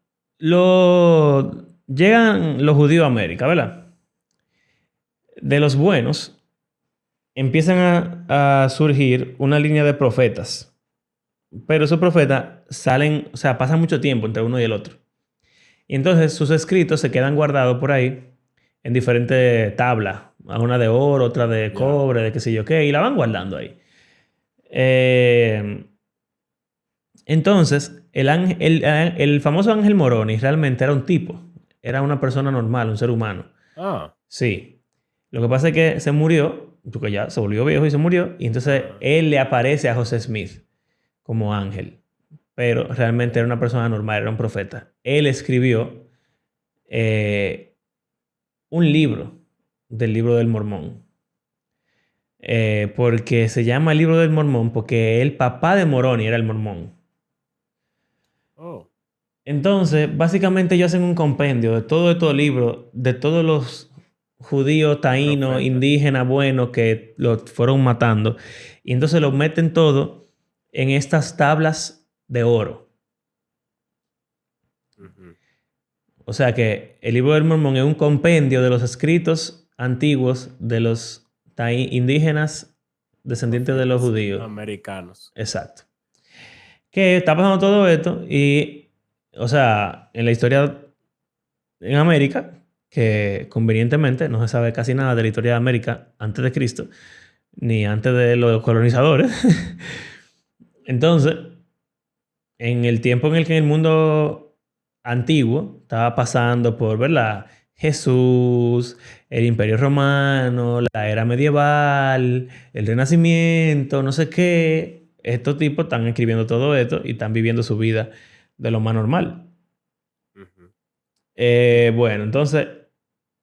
Speaker 1: llegan los judíos a América, ¿verdad? De los buenos, empiezan a surgir una línea de profetas. Pero esos profetas salen, o sea, pasan mucho tiempo entre uno y el otro. Y entonces sus escritos se quedan guardados por ahí en diferentes tablas. Una de oro, otra de
Speaker 2: Ya.
Speaker 1: cobre, de qué sé yo qué, y la van guardando ahí. Eh, entonces, el famoso Ángel Moroni realmente era un tipo. Era una persona normal, un ser humano.
Speaker 2: Ah,
Speaker 1: Sí. Lo que pasa es que se murió, porque ya se volvió viejo y se murió, y entonces
Speaker 2: ah,
Speaker 1: él le aparece a José Smith como ángel. Pero realmente era
Speaker 2: ok.
Speaker 1: una persona normal, era un profeta. Él escribió un libro del libro del Mormón. Porque se llama el libro del Mormón porque el papá de Moroni era el Mormón.
Speaker 2: Oh,
Speaker 1: Entonces, básicamente ellos hacen un compendio de todo estos libros, de todos los judíos, taínos,
Speaker 2: profeta.
Speaker 1: indígenas, buenos que los fueron matando. Y entonces lo meten todo en estas tablas de oro.
Speaker 2: Ujú.
Speaker 1: O sea que el libro del Mormón es un compendio de los escritos antiguos de los indígenas descendientes de los
Speaker 2: Profetas
Speaker 1: judíos.
Speaker 2: americanos.
Speaker 1: Exacto. Que está pasando todo esto y, o sea, en la historia en América, que convenientemente no se sabe casi nada de la historia de América antes de Cristo, ni antes de los colonizadores. Entonces, en el tiempo en el que el mundo antiguo estaba pasando por, ¿verdad? Jesús, el Imperio Romano, la era medieval, el Renacimiento, no sé qué, estos tipos están escribiendo todo esto y están viviendo su vida de lo más normal.
Speaker 2: Ujú.
Speaker 1: Bueno, entonces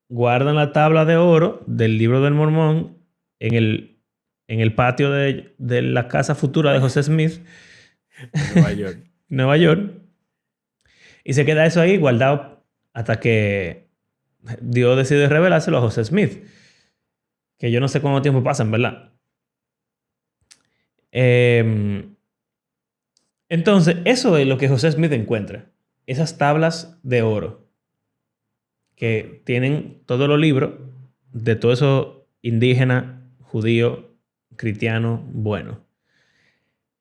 Speaker 1: guardan la tabla de oro del libro del Mormón en el patio de la casa futura de José Smith,
Speaker 2: En Nueva York.
Speaker 1: Nueva York, y se queda eso ahí guardado hasta que Dios decide revelárselo a José Smith, que yo no sé cuánto tiempo pasa, en verdad. Eh, entonces, eso es lo que José Smith encuentra, esas tablas de oro
Speaker 2: Ujú.
Speaker 1: que tienen todos los libros de todo eso indígena, judío, cristiano, bueno.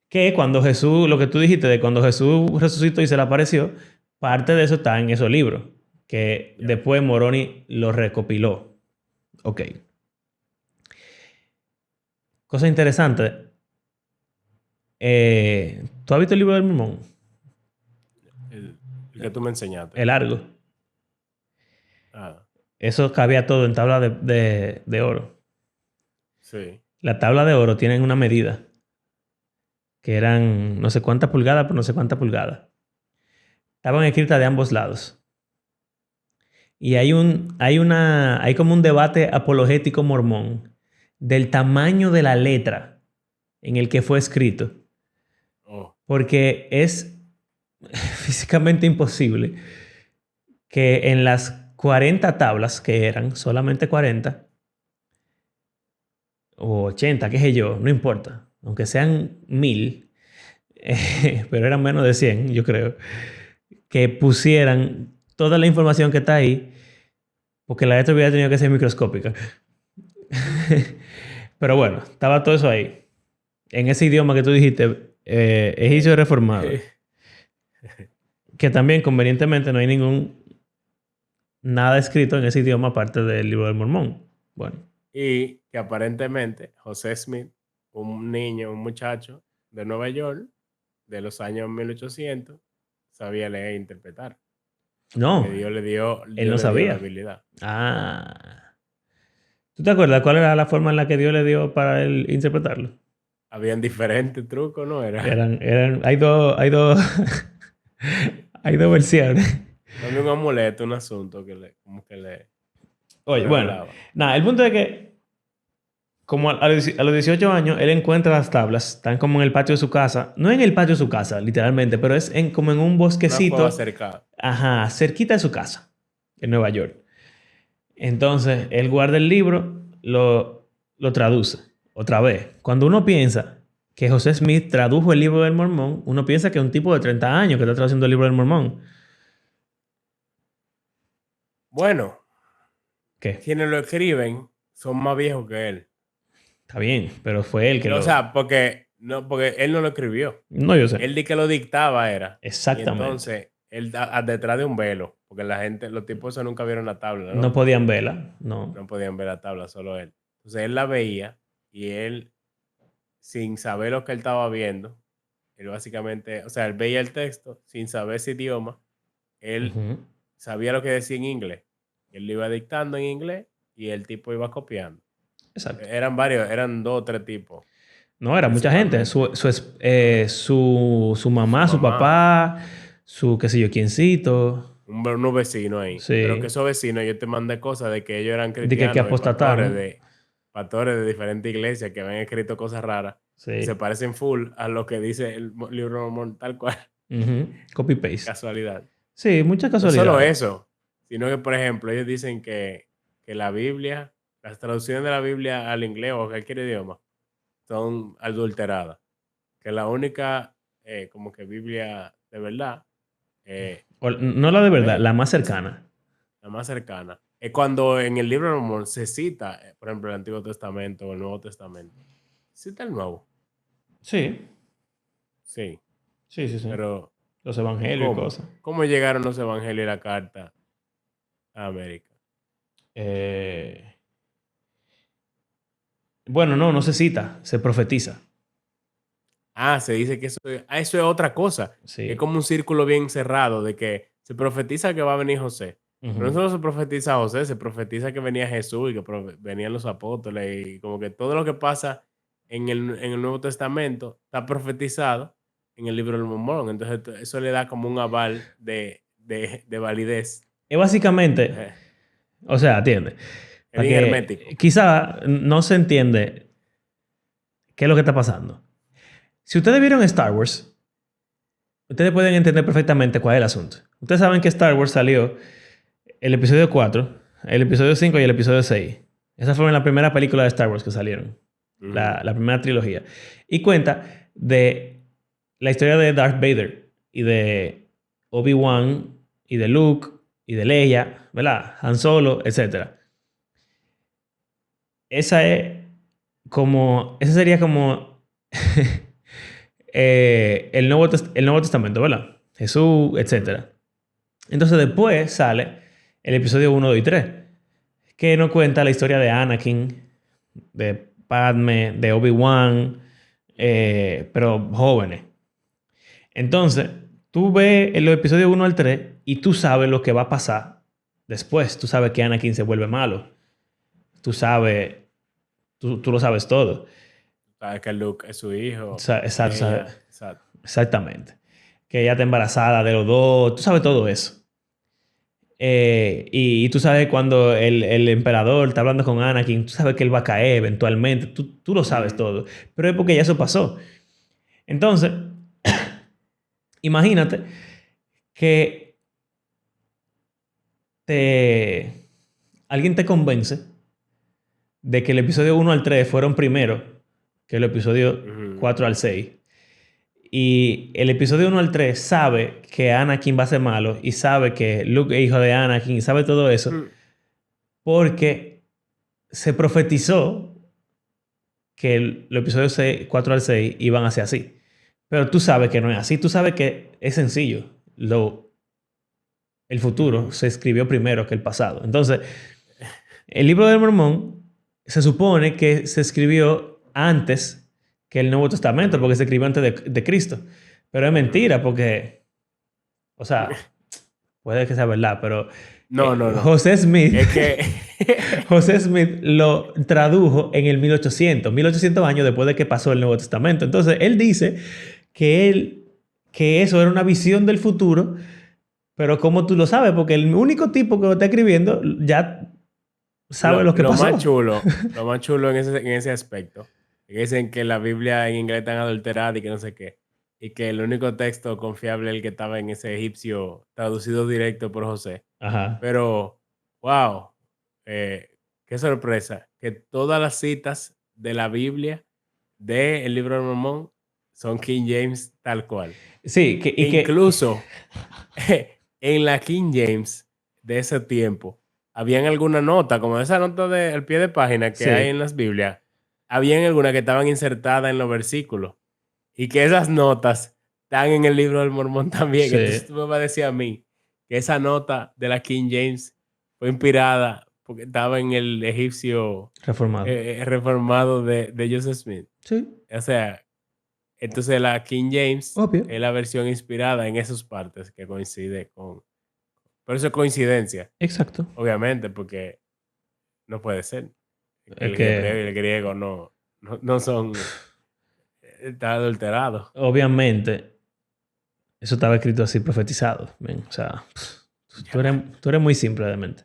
Speaker 1: Que cuando Jesús, lo que tú dijiste de cuando Jesús resucitó y se le apareció, parte de eso está en esos libros, que
Speaker 2: Ya.
Speaker 1: después Moroni lo recopiló. Ok. Cosa interesante. ¿Tú has visto el libro del Mormón?
Speaker 2: El que tú me enseñaste.
Speaker 1: El largo.
Speaker 2: Ah,
Speaker 1: Eso cabía todo en tabla de oro.
Speaker 2: sí.
Speaker 1: La tabla de oro tiene una medida, que eran no sé cuántas pulgadas por no sé cuántas pulgadas. Estaban escritas de ambos lados. Y hay como un debate apologético mormón del tamaño de la letra en el que fue escrito.
Speaker 2: Oh,
Speaker 1: Porque es físicamente imposible que en las 40 tablas que eran, solamente 40 o 80, qué sé yo, no importa, aunque sean 1000, pero eran menos de 100, yo creo, que pusieran toda la información que está ahí, porque la letra hubiera tenido que ser microscópica. Pero bueno, estaba todo eso ahí. En ese idioma que tú dijiste, egipcio reformado.
Speaker 2: eh,
Speaker 1: Que también convenientemente no hay nada escrito en ese idioma aparte del libro del Mormón. Bueno,
Speaker 2: y que aparentemente José Smith, un niño, un muchacho de Nueva York, de los años 1800, sabía leer e interpretar. Que
Speaker 1: no, él
Speaker 2: Dios
Speaker 1: no
Speaker 2: le dio la
Speaker 1: sabía.
Speaker 2: habilidad.
Speaker 1: Ah. ¿Tú te acuerdas cuál era la forma en la que Dios le dio para él interpretarlo?
Speaker 2: Habían diferentes trucos, ¿no? Era,
Speaker 1: hay dos versiones.
Speaker 2: había un amuleto, un asunto que le, como que le
Speaker 1: Oye, bueno,
Speaker 2: revelaba.
Speaker 1: nada, el punto es que como a los 18 años, él encuentra las tablas, están como en el patio de su casa. No en el patio de su casa, literalmente, pero es como en un
Speaker 2: Una cueva
Speaker 1: bosquecito,
Speaker 2: cercada.
Speaker 1: ajá, cerquita de su casa, en Nueva York. Entonces, él guarda el libro, lo traduce otra vez. Cuando uno piensa que José Smith tradujo el libro del Mormón, uno piensa que es un tipo de 30 años que está traduciendo el libro del Mormón.
Speaker 2: Bueno,
Speaker 1: ¿Qué?
Speaker 2: quienes lo escriben son más viejos que él.
Speaker 1: Está bien, pero fue él que
Speaker 2: O
Speaker 1: lo...
Speaker 2: sea, porque él no lo escribió.
Speaker 1: No, yo sé.
Speaker 2: Él di que lo dictaba era. Y
Speaker 1: Exactamente.
Speaker 2: entonces, él detrás de un velo, porque la gente, los tipos esos nunca vieron la tabla,
Speaker 1: No
Speaker 2: ¿no?
Speaker 1: podían verla, no.
Speaker 2: No podían ver la tabla, solo él. Entonces él la veía y él, sin saber lo que él estaba viendo, él básicamente, o sea, él veía el texto sin saber ese idioma, él
Speaker 1: Ujú.
Speaker 2: sabía lo que decía en inglés. Él lo iba dictando en inglés y el tipo iba copiando.
Speaker 1: Exacto.
Speaker 2: Eran varios, eran 2 o 3 tipos,
Speaker 1: No, era mucha gente.
Speaker 2: principalmente.
Speaker 1: Su
Speaker 2: Su
Speaker 1: mamá, su
Speaker 2: mamá,
Speaker 1: papá, su qué sé yo, quiéncito.
Speaker 2: unos vecinos ahí. Pero que
Speaker 1: Sí.
Speaker 2: esos vecinos, yo te mandé cosas de que ellos eran
Speaker 1: De que
Speaker 2: cristianos y
Speaker 1: apostataron.
Speaker 2: pastores de diferentes iglesias que habían escrito cosas raras que se
Speaker 1: Sí.
Speaker 2: parecen full a lo que dice el libro de Mormón, tal cual.
Speaker 1: Ujú. Copy-paste.
Speaker 2: Casualidad.
Speaker 1: Sí, muchas
Speaker 2: No solo
Speaker 1: casualidades.
Speaker 2: eso, sino que, por ejemplo, ellos dicen que la Biblia, las traducciones de la Biblia al inglés o a cualquier idioma, son adulteradas. Que la única, como que Biblia de verdad, eh,
Speaker 1: No la de
Speaker 2: ¿cuál
Speaker 1: verdad,
Speaker 2: es?
Speaker 1: la más cercana.
Speaker 2: La más cercana. Es cuando en el libro de Mormón se cita, por ejemplo, el Antiguo Testamento o el Nuevo Testamento. Cita el Nuevo,
Speaker 1: Sí.
Speaker 2: sí,
Speaker 1: Sí, sí, sí.
Speaker 2: pero
Speaker 1: Los evangelios y
Speaker 2: ¿cómo?
Speaker 1: cosas.
Speaker 2: ¿Cómo llegaron los evangelios y la carta a América?
Speaker 1: Eh, Bueno, no, no se cita, se profetiza.
Speaker 2: Ah, se dice que eso es otra cosa, que es
Speaker 1: Sí.
Speaker 2: como un círculo bien cerrado de que se profetiza que va a venir José. Pero no
Speaker 1: Ujú.
Speaker 2: solo se profetiza a José, se profetiza que venía Jesús y que venían los apóstoles y como que todo lo que pasa en el Nuevo Testamento está profetizado en el libro del Mormón. Entonces eso le da como un aval de validez.
Speaker 1: Es básicamente,
Speaker 2: Eh,
Speaker 1: o sea, atiende.
Speaker 2: Es
Speaker 1: Para
Speaker 2: bien
Speaker 1: que
Speaker 2: hermético.
Speaker 1: quizá no se entiende qué es lo que está pasando. Si ustedes vieron Star Wars, ustedes pueden entender perfectamente cuál es el asunto. Ustedes saben que Star Wars salió el episodio 4, el episodio 5 y el episodio 6. Esas fueron las primeras películas de Star Wars que salieron.
Speaker 2: Ujú.
Speaker 1: La primera trilogía. Y cuenta de la historia de Darth Vader y de Obi-Wan y de Luke y de Leia, ¿verdad? Han Solo, etcétera. Esa es ese sería como el Nuevo Testamento, ¿verdad? Jesús,
Speaker 2: Ujú.
Speaker 1: etcétera. Entonces después sale el episodio 1, 2 y 3, que nos cuenta la historia de Anakin, de Padme, de Obi-Wan, pero jóvenes. Entonces, tú ves en los episodios 1 al 3 y tú sabes lo que va a pasar después. Tú sabes que Anakin se vuelve malo. Tú sabes, tú lo sabes todo.
Speaker 2: Sabes que Luke es su hijo,
Speaker 1: Exacto,
Speaker 2: ella, exacto.
Speaker 1: exactamente. Que ella está embarazada de los dos. Tú sabes todo eso. Y tú sabes cuando el emperador está hablando con Anakin, tú sabes que él va a caer eventualmente. Tú lo sabes
Speaker 2: Ujú.
Speaker 1: todo. Pero es porque ya eso pasó. Entonces, imagínate que alguien te convence de que el episodio 1 al 3 fueron primero que el episodio
Speaker 2: Ujú.
Speaker 1: 4 al 6. Y el episodio 1 al 3 sabe que Anakin va a ser malo y sabe que Luke es hijo de Anakin y sabe todo eso
Speaker 2: Mm.
Speaker 1: porque se profetizó que los episodios 4 al 6 iban a ser así. Pero tú sabes que no es así. Tú sabes que es sencillo. El futuro
Speaker 2: Ujú.
Speaker 1: se escribió primero que el pasado. Entonces, el libro del Mormón se supone que se escribió antes que el Nuevo Testamento,
Speaker 2: Ujú.
Speaker 1: porque se escribió antes de Cristo. Pero es
Speaker 2: Ujú.
Speaker 1: mentira, porque, o sea, puede que sea verdad, pero
Speaker 2: No, no, no.
Speaker 1: José Smith,
Speaker 2: Es que
Speaker 1: José Smith lo tradujo en el 1800 años después de que pasó el Nuevo Testamento. Entonces, él dice que eso era una visión del futuro, pero ¿cómo tú lo sabes? Porque el único tipo que lo está escribiendo ya sabe lo que pasó.
Speaker 2: Lo más chulo en ese aspecto, es que dicen que la Biblia en inglés está adulterada y que no sé qué, y que el único texto confiable es el que estaba en ese egipcio traducido directo por José.
Speaker 1: Ajá.
Speaker 2: Pero, wow, qué sorpresa, que todas las citas de la Biblia del libro de Mormón son King James tal cual.
Speaker 1: Sí,
Speaker 2: E incluso en la King James de ese tiempo, habían alguna nota, como esa nota del pie de página que hay
Speaker 1: sí,
Speaker 2: en las Biblias, habían algunas que estaban insertadas en los versículos y que esas notas están en el libro del Mormón también. Entonces
Speaker 1: sí,
Speaker 2: tú me vas a decir a mí que esa nota de la King James fue inspirada porque estaba en el egipcio
Speaker 1: reformado.
Speaker 2: reformado de Joseph Smith.
Speaker 1: Sí,
Speaker 2: O sea, entonces la King James
Speaker 1: obvio.
Speaker 2: es la versión inspirada en esas partes que coincide con... Pero eso es coincidencia,
Speaker 1: Exacto.
Speaker 2: obviamente, porque no puede ser.
Speaker 1: Es
Speaker 2: El hebreo y
Speaker 1: que,
Speaker 2: el griego no son... Está adulterado.
Speaker 1: obviamente, eso estaba escrito así, profetizado. Men. O sea,
Speaker 2: Ya.
Speaker 1: tú eres muy simple de mente.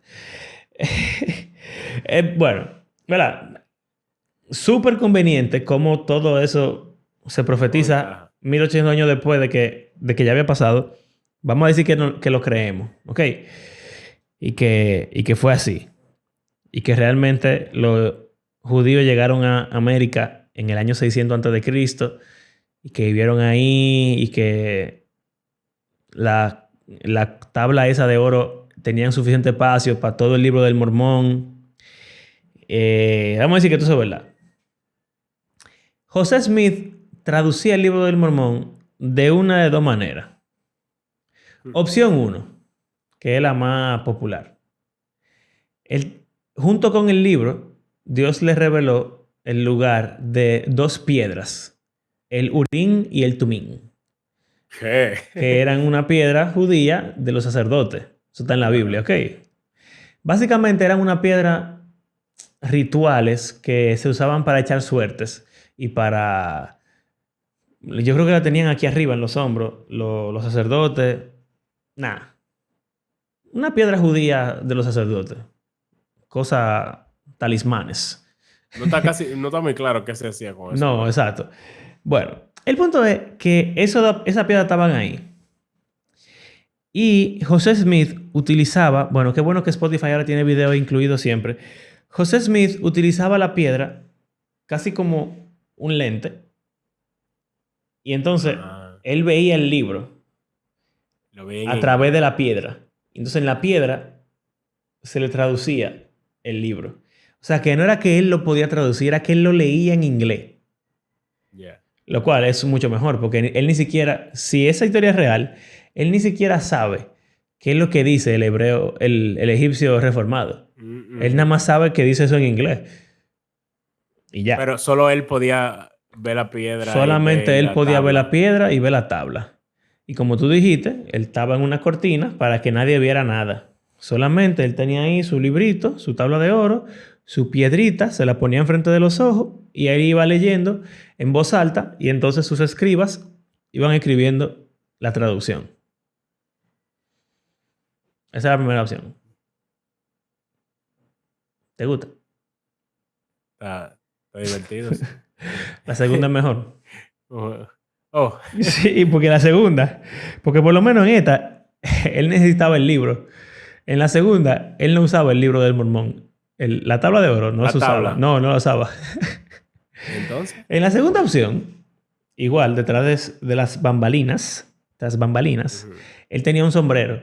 Speaker 1: Bueno, ¿verdad? Súper conveniente cómo todo eso se
Speaker 2: ¿Cómo
Speaker 1: profetiza
Speaker 2: encaja?
Speaker 1: 1800 años después de que ya había pasado. Vamos a decir que lo creemos, ¿ok? Y que fue así. Y que realmente los judíos llegaron a América en el año 600 antes de Cristo y que vivieron ahí y que la tabla esa de oro tenían suficiente espacio para todo el libro del Mormón. Vamos a decir que eso es verdad. José Smith traducía el libro del Mormón de una de dos maneras. Opción 1, que es la más popular. Junto con el libro, Dios le reveló el lugar de dos piedras, el Urim y el Tumim,
Speaker 2: ¿Qué?
Speaker 1: que eran una piedra judía de los sacerdotes. Eso está en la Biblia,
Speaker 2: Ajá.
Speaker 1: ¿ok? Básicamente eran una piedra rituales que se usaban para echar suertes y para... Yo creo que la tenían aquí arriba en los hombros, los sacerdotes. Nada. Una piedra judía de los sacerdotes. Cosa talismanes.
Speaker 2: No está muy claro qué se hacía con eso,
Speaker 1: No,
Speaker 2: pero...
Speaker 1: exacto. Bueno, el punto es que esa piedra estaban ahí. Y José Smith utilizaba, bueno, qué bueno que Spotify ahora tiene video incluido siempre. José Smith utilizaba la piedra casi como un lente. Y entonces
Speaker 2: Ah,
Speaker 1: él veía el libro
Speaker 2: lo vi en
Speaker 1: a través de
Speaker 2: inglés.
Speaker 1: la piedra. Entonces en la piedra se le traducía el libro. O sea, que no era que él lo podía traducir, era que él lo leía en inglés.
Speaker 2: Ya.
Speaker 1: Lo cual es mucho mejor, porque él ni siquiera, si esa historia es real, él ni siquiera sabe qué es lo que dice el hebreo, el egipcio reformado. Él nada
Speaker 2: Ujú.
Speaker 1: más sabe que dice eso en inglés. Y ya.
Speaker 2: Pero solo él podía ver la piedra y
Speaker 1: Solamente
Speaker 2: ver
Speaker 1: él
Speaker 2: la
Speaker 1: podía ver la
Speaker 2: tabla.
Speaker 1: piedra y ver la tabla. Y como tú dijiste, él estaba en una cortina para que nadie viera nada. Solamente él tenía ahí su librito, su tabla de oro, su piedrita, se la ponía enfrente de los ojos y ahí iba leyendo en voz alta y entonces sus escribas iban escribiendo la traducción. Esa es la primera opción. ¿Te gusta?
Speaker 2: Está divertido, sí.
Speaker 1: La segunda es mejor.
Speaker 2: Oh, oh,
Speaker 1: Sí, porque la segunda, porque por lo menos en esta, él necesitaba el libro. En la segunda, él no usaba el libro del Mormón. La tabla de oro no
Speaker 2: la
Speaker 1: se usaba.
Speaker 2: tabla.
Speaker 1: No, no la usaba.
Speaker 2: ¿Y entonces?
Speaker 1: En la segunda opción, igual, detrás de las bambalinas,
Speaker 2: Ujú.
Speaker 1: él tenía un sombrero.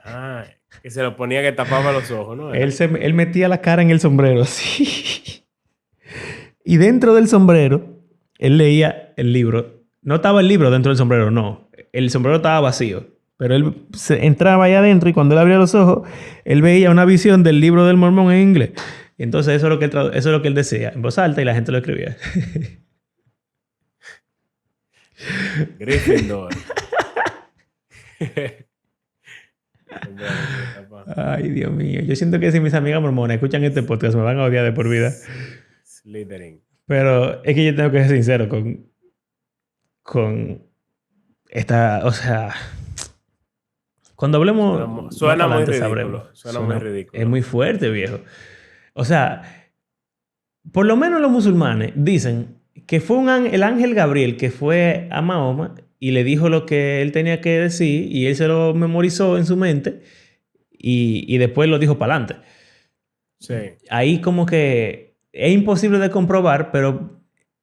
Speaker 2: Ah, que se lo ponía que tapaba los ojos, ¿no era?
Speaker 1: Él metía la cara en el sombrero, así. Y dentro del sombrero, él leía el libro. No estaba el libro dentro del sombrero, no. El sombrero estaba vacío. Pero él entraba allá adentro y cuando él abría los ojos, él veía una visión del libro del Mormón en inglés. Y entonces eso es eso es lo que él decía en voz alta y la gente lo escribía.
Speaker 2: Gryffindor. Sombrero que tapa.
Speaker 1: Ay, Dios mío. Yo siento que si mis amigas mormonas escuchan este podcast me van a odiar de por vida.
Speaker 2: Slytherin.
Speaker 1: Pero es que yo tengo que ser sincero con esta, o sea, Cuando hablemos más
Speaker 2: Suena muy
Speaker 1: adelante
Speaker 2: ridículo.
Speaker 1: sabremos.
Speaker 2: Suena muy ridículo.
Speaker 1: Es muy fuerte, viejo. O sea, por lo menos los musulmanes dicen que fue el ángel Gabriel que fue a Mahoma y le dijo lo que él tenía que decir y él se lo memorizó en su mente y después lo dijo para adelante.
Speaker 2: Sí.
Speaker 1: Ahí como que es imposible de comprobar, pero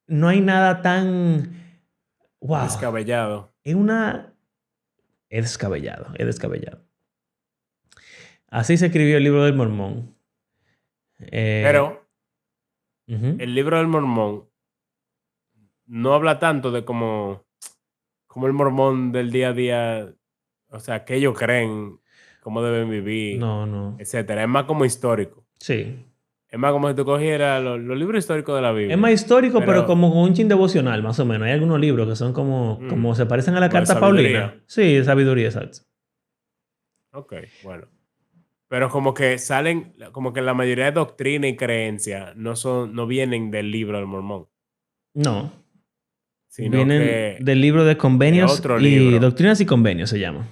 Speaker 1: no hay nada tan... ¡Wow!
Speaker 2: Descabellado.
Speaker 1: Es descabellado, es descabellado. Así se escribió el libro del Mormón.
Speaker 2: Pero
Speaker 1: Uh-huh.
Speaker 2: el libro del Mormón no habla tanto de como el mormón del día a día, o sea, qué ellos creen, cómo deben vivir,
Speaker 1: No.
Speaker 2: etcétera. Es más como histórico.
Speaker 1: Sí.
Speaker 2: Es más como si tú cogieras los libros históricos de la Biblia.
Speaker 1: Es más histórico, pero como con un chin devocional, más o menos. Hay algunos libros que son como se parecen a la
Speaker 2: como de
Speaker 1: Carta
Speaker 2: sabiduría.
Speaker 1: Paulina. Sí, de sabiduría, exacto.
Speaker 2: Ok, bueno. Pero como que salen, como que la mayoría de doctrina y creencia no vienen del libro del Mormón,
Speaker 1: No.
Speaker 2: sino
Speaker 1: Vienen
Speaker 2: que
Speaker 1: del libro de convenios
Speaker 2: otro
Speaker 1: y
Speaker 2: libro.
Speaker 1: doctrinas y convenios se llama.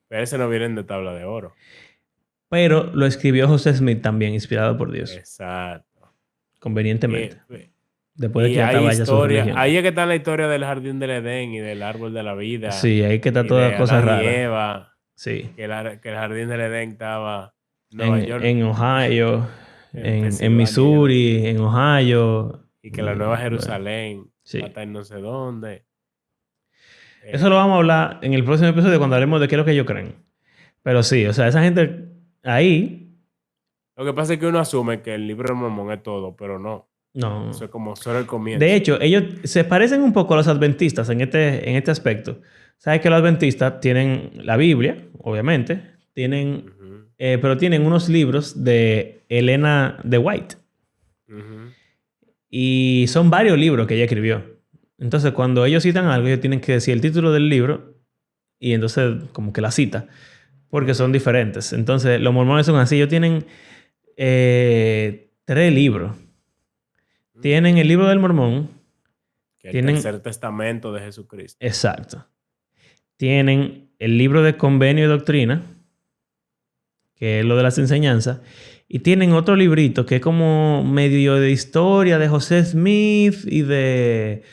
Speaker 2: Pero ese no vienen de tabla de oro.
Speaker 1: Pero lo escribió José Smith también, inspirado por Dios.
Speaker 2: Exacto.
Speaker 1: Convenientemente. Después de
Speaker 2: Y
Speaker 1: que ya
Speaker 2: hay
Speaker 1: estaba ya su
Speaker 2: historia,
Speaker 1: religión.
Speaker 2: ahí es que está la historia del jardín del Edén y del árbol de la vida.
Speaker 1: Sí, ahí que está
Speaker 2: y
Speaker 1: toda
Speaker 2: de
Speaker 1: cosa
Speaker 2: Adán y
Speaker 1: rara.
Speaker 2: Eva,
Speaker 1: Sí.
Speaker 2: que el jardín del Edén estaba en Nueva York,
Speaker 1: En Ohio,
Speaker 2: en
Speaker 1: en
Speaker 2: Pensilvania,
Speaker 1: Missouri, en Ohio.
Speaker 2: y que la Nueva
Speaker 1: Bueno,
Speaker 2: Jerusalén
Speaker 1: sí.
Speaker 2: está en no sé dónde.
Speaker 1: Eso lo vamos a hablar en el próximo episodio cuando hablemos de qué es lo que ellos creen. Pero sí, o sea, esa gente ahí...
Speaker 2: Lo que pasa es que uno asume que el libro del Mormón es todo, pero no.
Speaker 1: No.
Speaker 2: Eso es como solo el comienzo.
Speaker 1: De hecho, ellos se parecen un poco a los adventistas en este aspecto. Sabes que los adventistas tienen la Biblia, obviamente, pero tienen unos libros de Elena de White. Y son varios libros que ella escribió. Entonces, cuando ellos citan algo, ellos tienen que decir el título del libro y entonces como que la cita, porque son diferentes. Entonces, los mormones son así. Ellos tienen 3 libros. Tienen el libro del Mormón.
Speaker 2: Que es el tercer testamento de Jesucristo.
Speaker 1: Exacto. Tienen el libro de convenio y doctrina, que es lo de las enseñanzas. Y tienen otro librito que es como medio de historia de José Smith y de...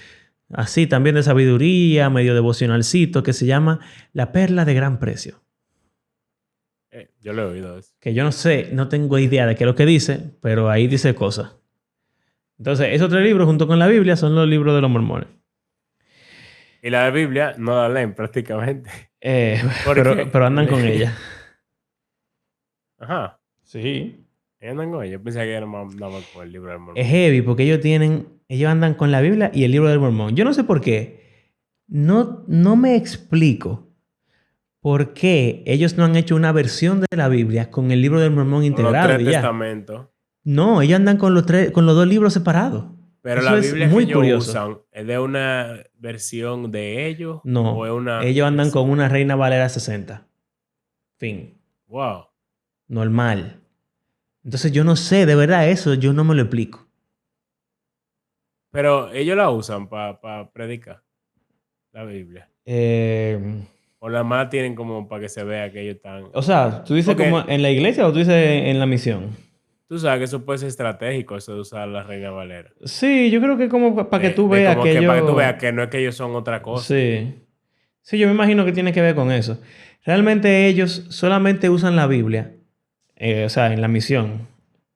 Speaker 1: Así también de sabiduría, medio devocionalcito, que se llama La Perla de Gran Precio.
Speaker 2: Yo lo he oído eso.
Speaker 1: Que yo no sé, no tengo idea de qué es lo que dice, pero ahí dice cosas. Entonces, esos 3 libros junto con la Biblia son los libros de los mormones.
Speaker 2: Y la Biblia no la leen prácticamente.
Speaker 1: Pero andan con ella.
Speaker 2: Ajá.
Speaker 1: Sí.
Speaker 2: Andan con ella. Yo pensé que andaban con el libro del Mormón.
Speaker 1: Es heavy porque ellos andan con la Biblia y el libro del Mormón. Yo no sé por qué. No me explico por qué ellos no han hecho una versión de la Biblia con el libro del Mormón integrado.
Speaker 2: Los 3 testamentos.
Speaker 1: No, ellos andan con los 2 libros separados.
Speaker 2: Pero
Speaker 1: eso
Speaker 2: la
Speaker 1: es
Speaker 2: Biblia
Speaker 1: muy
Speaker 2: que ellos
Speaker 1: curioso.
Speaker 2: usan, ¿es de una versión de ellos?
Speaker 1: No,
Speaker 2: ¿O es una
Speaker 1: ellos andan
Speaker 2: versión?
Speaker 1: con una Reina Valera 60. Fin.
Speaker 2: Wow.
Speaker 1: Normal. Entonces yo no sé, de verdad eso yo no me lo explico.
Speaker 2: Pero ellos la usan para predicar la Biblia. O la más tienen como para que se vea que ellos están...
Speaker 1: O sea, ¿tú dices
Speaker 2: Porque-
Speaker 1: como en la iglesia o tú dices en la misión?
Speaker 2: Tú sabes que eso puede ser estratégico, eso de usar la Reina Valera.
Speaker 1: Sí, yo creo que como para que tú veas
Speaker 2: como
Speaker 1: que ellos...
Speaker 2: para que tú veas que no es que ellos son otra cosa.
Speaker 1: Sí. Sí, yo me imagino que tiene que ver con eso. Realmente ellos solamente usan la Biblia, o sea, en la misión,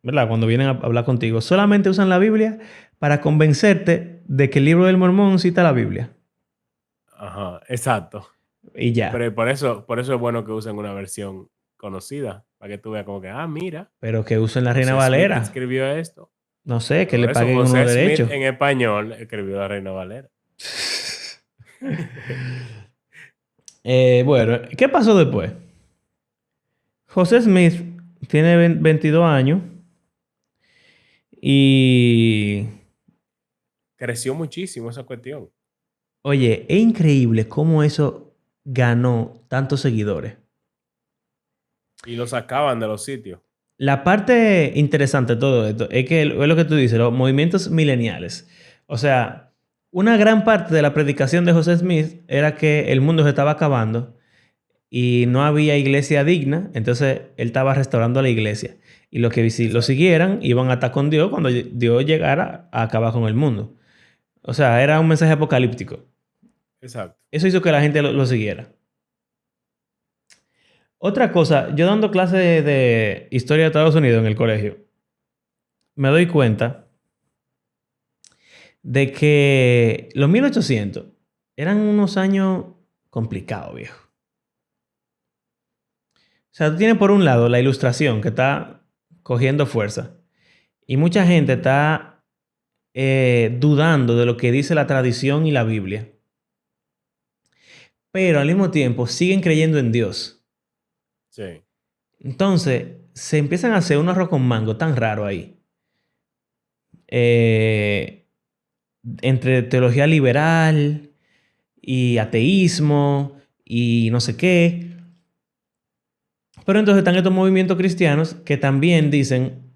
Speaker 1: ¿verdad? Cuando vienen a hablar contigo, solamente usan la Biblia para convencerte de que el libro del Mormón cita la Biblia.
Speaker 2: Ajá, exacto.
Speaker 1: Y ya.
Speaker 2: Pero por eso es bueno que usen una versión conocida, para que tú veas como que, mira,
Speaker 1: Pero que usen la Reina
Speaker 2: José Smith
Speaker 1: Valera.
Speaker 2: escribió esto.
Speaker 1: No sé, que
Speaker 2: Por
Speaker 1: le
Speaker 2: eso
Speaker 1: paguen
Speaker 2: José
Speaker 1: unos
Speaker 2: Smith
Speaker 1: derechos.
Speaker 2: en español escribió la Reina Valera.
Speaker 1: Bueno, ¿qué pasó después? José Smith tiene 22 años y...
Speaker 2: Creció muchísimo esa cuestión.
Speaker 1: Oye, es increíble cómo eso ganó tantos seguidores.
Speaker 2: Y lo sacaban de los sitios.
Speaker 1: La parte interesante de todo esto es que es lo que tú dices, los movimientos mileniales. O sea, una gran parte de la predicación de José Smith era que el mundo se estaba acabando y no había iglesia digna, entonces él estaba restaurando la iglesia. Y los que lo
Speaker 2: Exacto.
Speaker 1: siguieran iban a estar con Dios cuando Dios llegara a acabar con el mundo. O sea, era un mensaje apocalíptico.
Speaker 2: Exacto.
Speaker 1: Eso hizo que la gente lo siguiera. Otra cosa, yo dando clase de historia de Estados Unidos en el colegio, me doy cuenta de que los 1800 eran unos años complicados, viejo. O sea, tú tienes por un lado la ilustración que está cogiendo fuerza y mucha gente está dudando de lo que dice la tradición y la Biblia, pero al mismo tiempo siguen creyendo en Dios.
Speaker 2: Sí.
Speaker 1: Entonces, se empiezan a hacer un arroz con mango tan raro ahí. Eh, entre teología liberal y ateísmo y no sé qué. Pero entonces están estos movimientos cristianos que también dicen,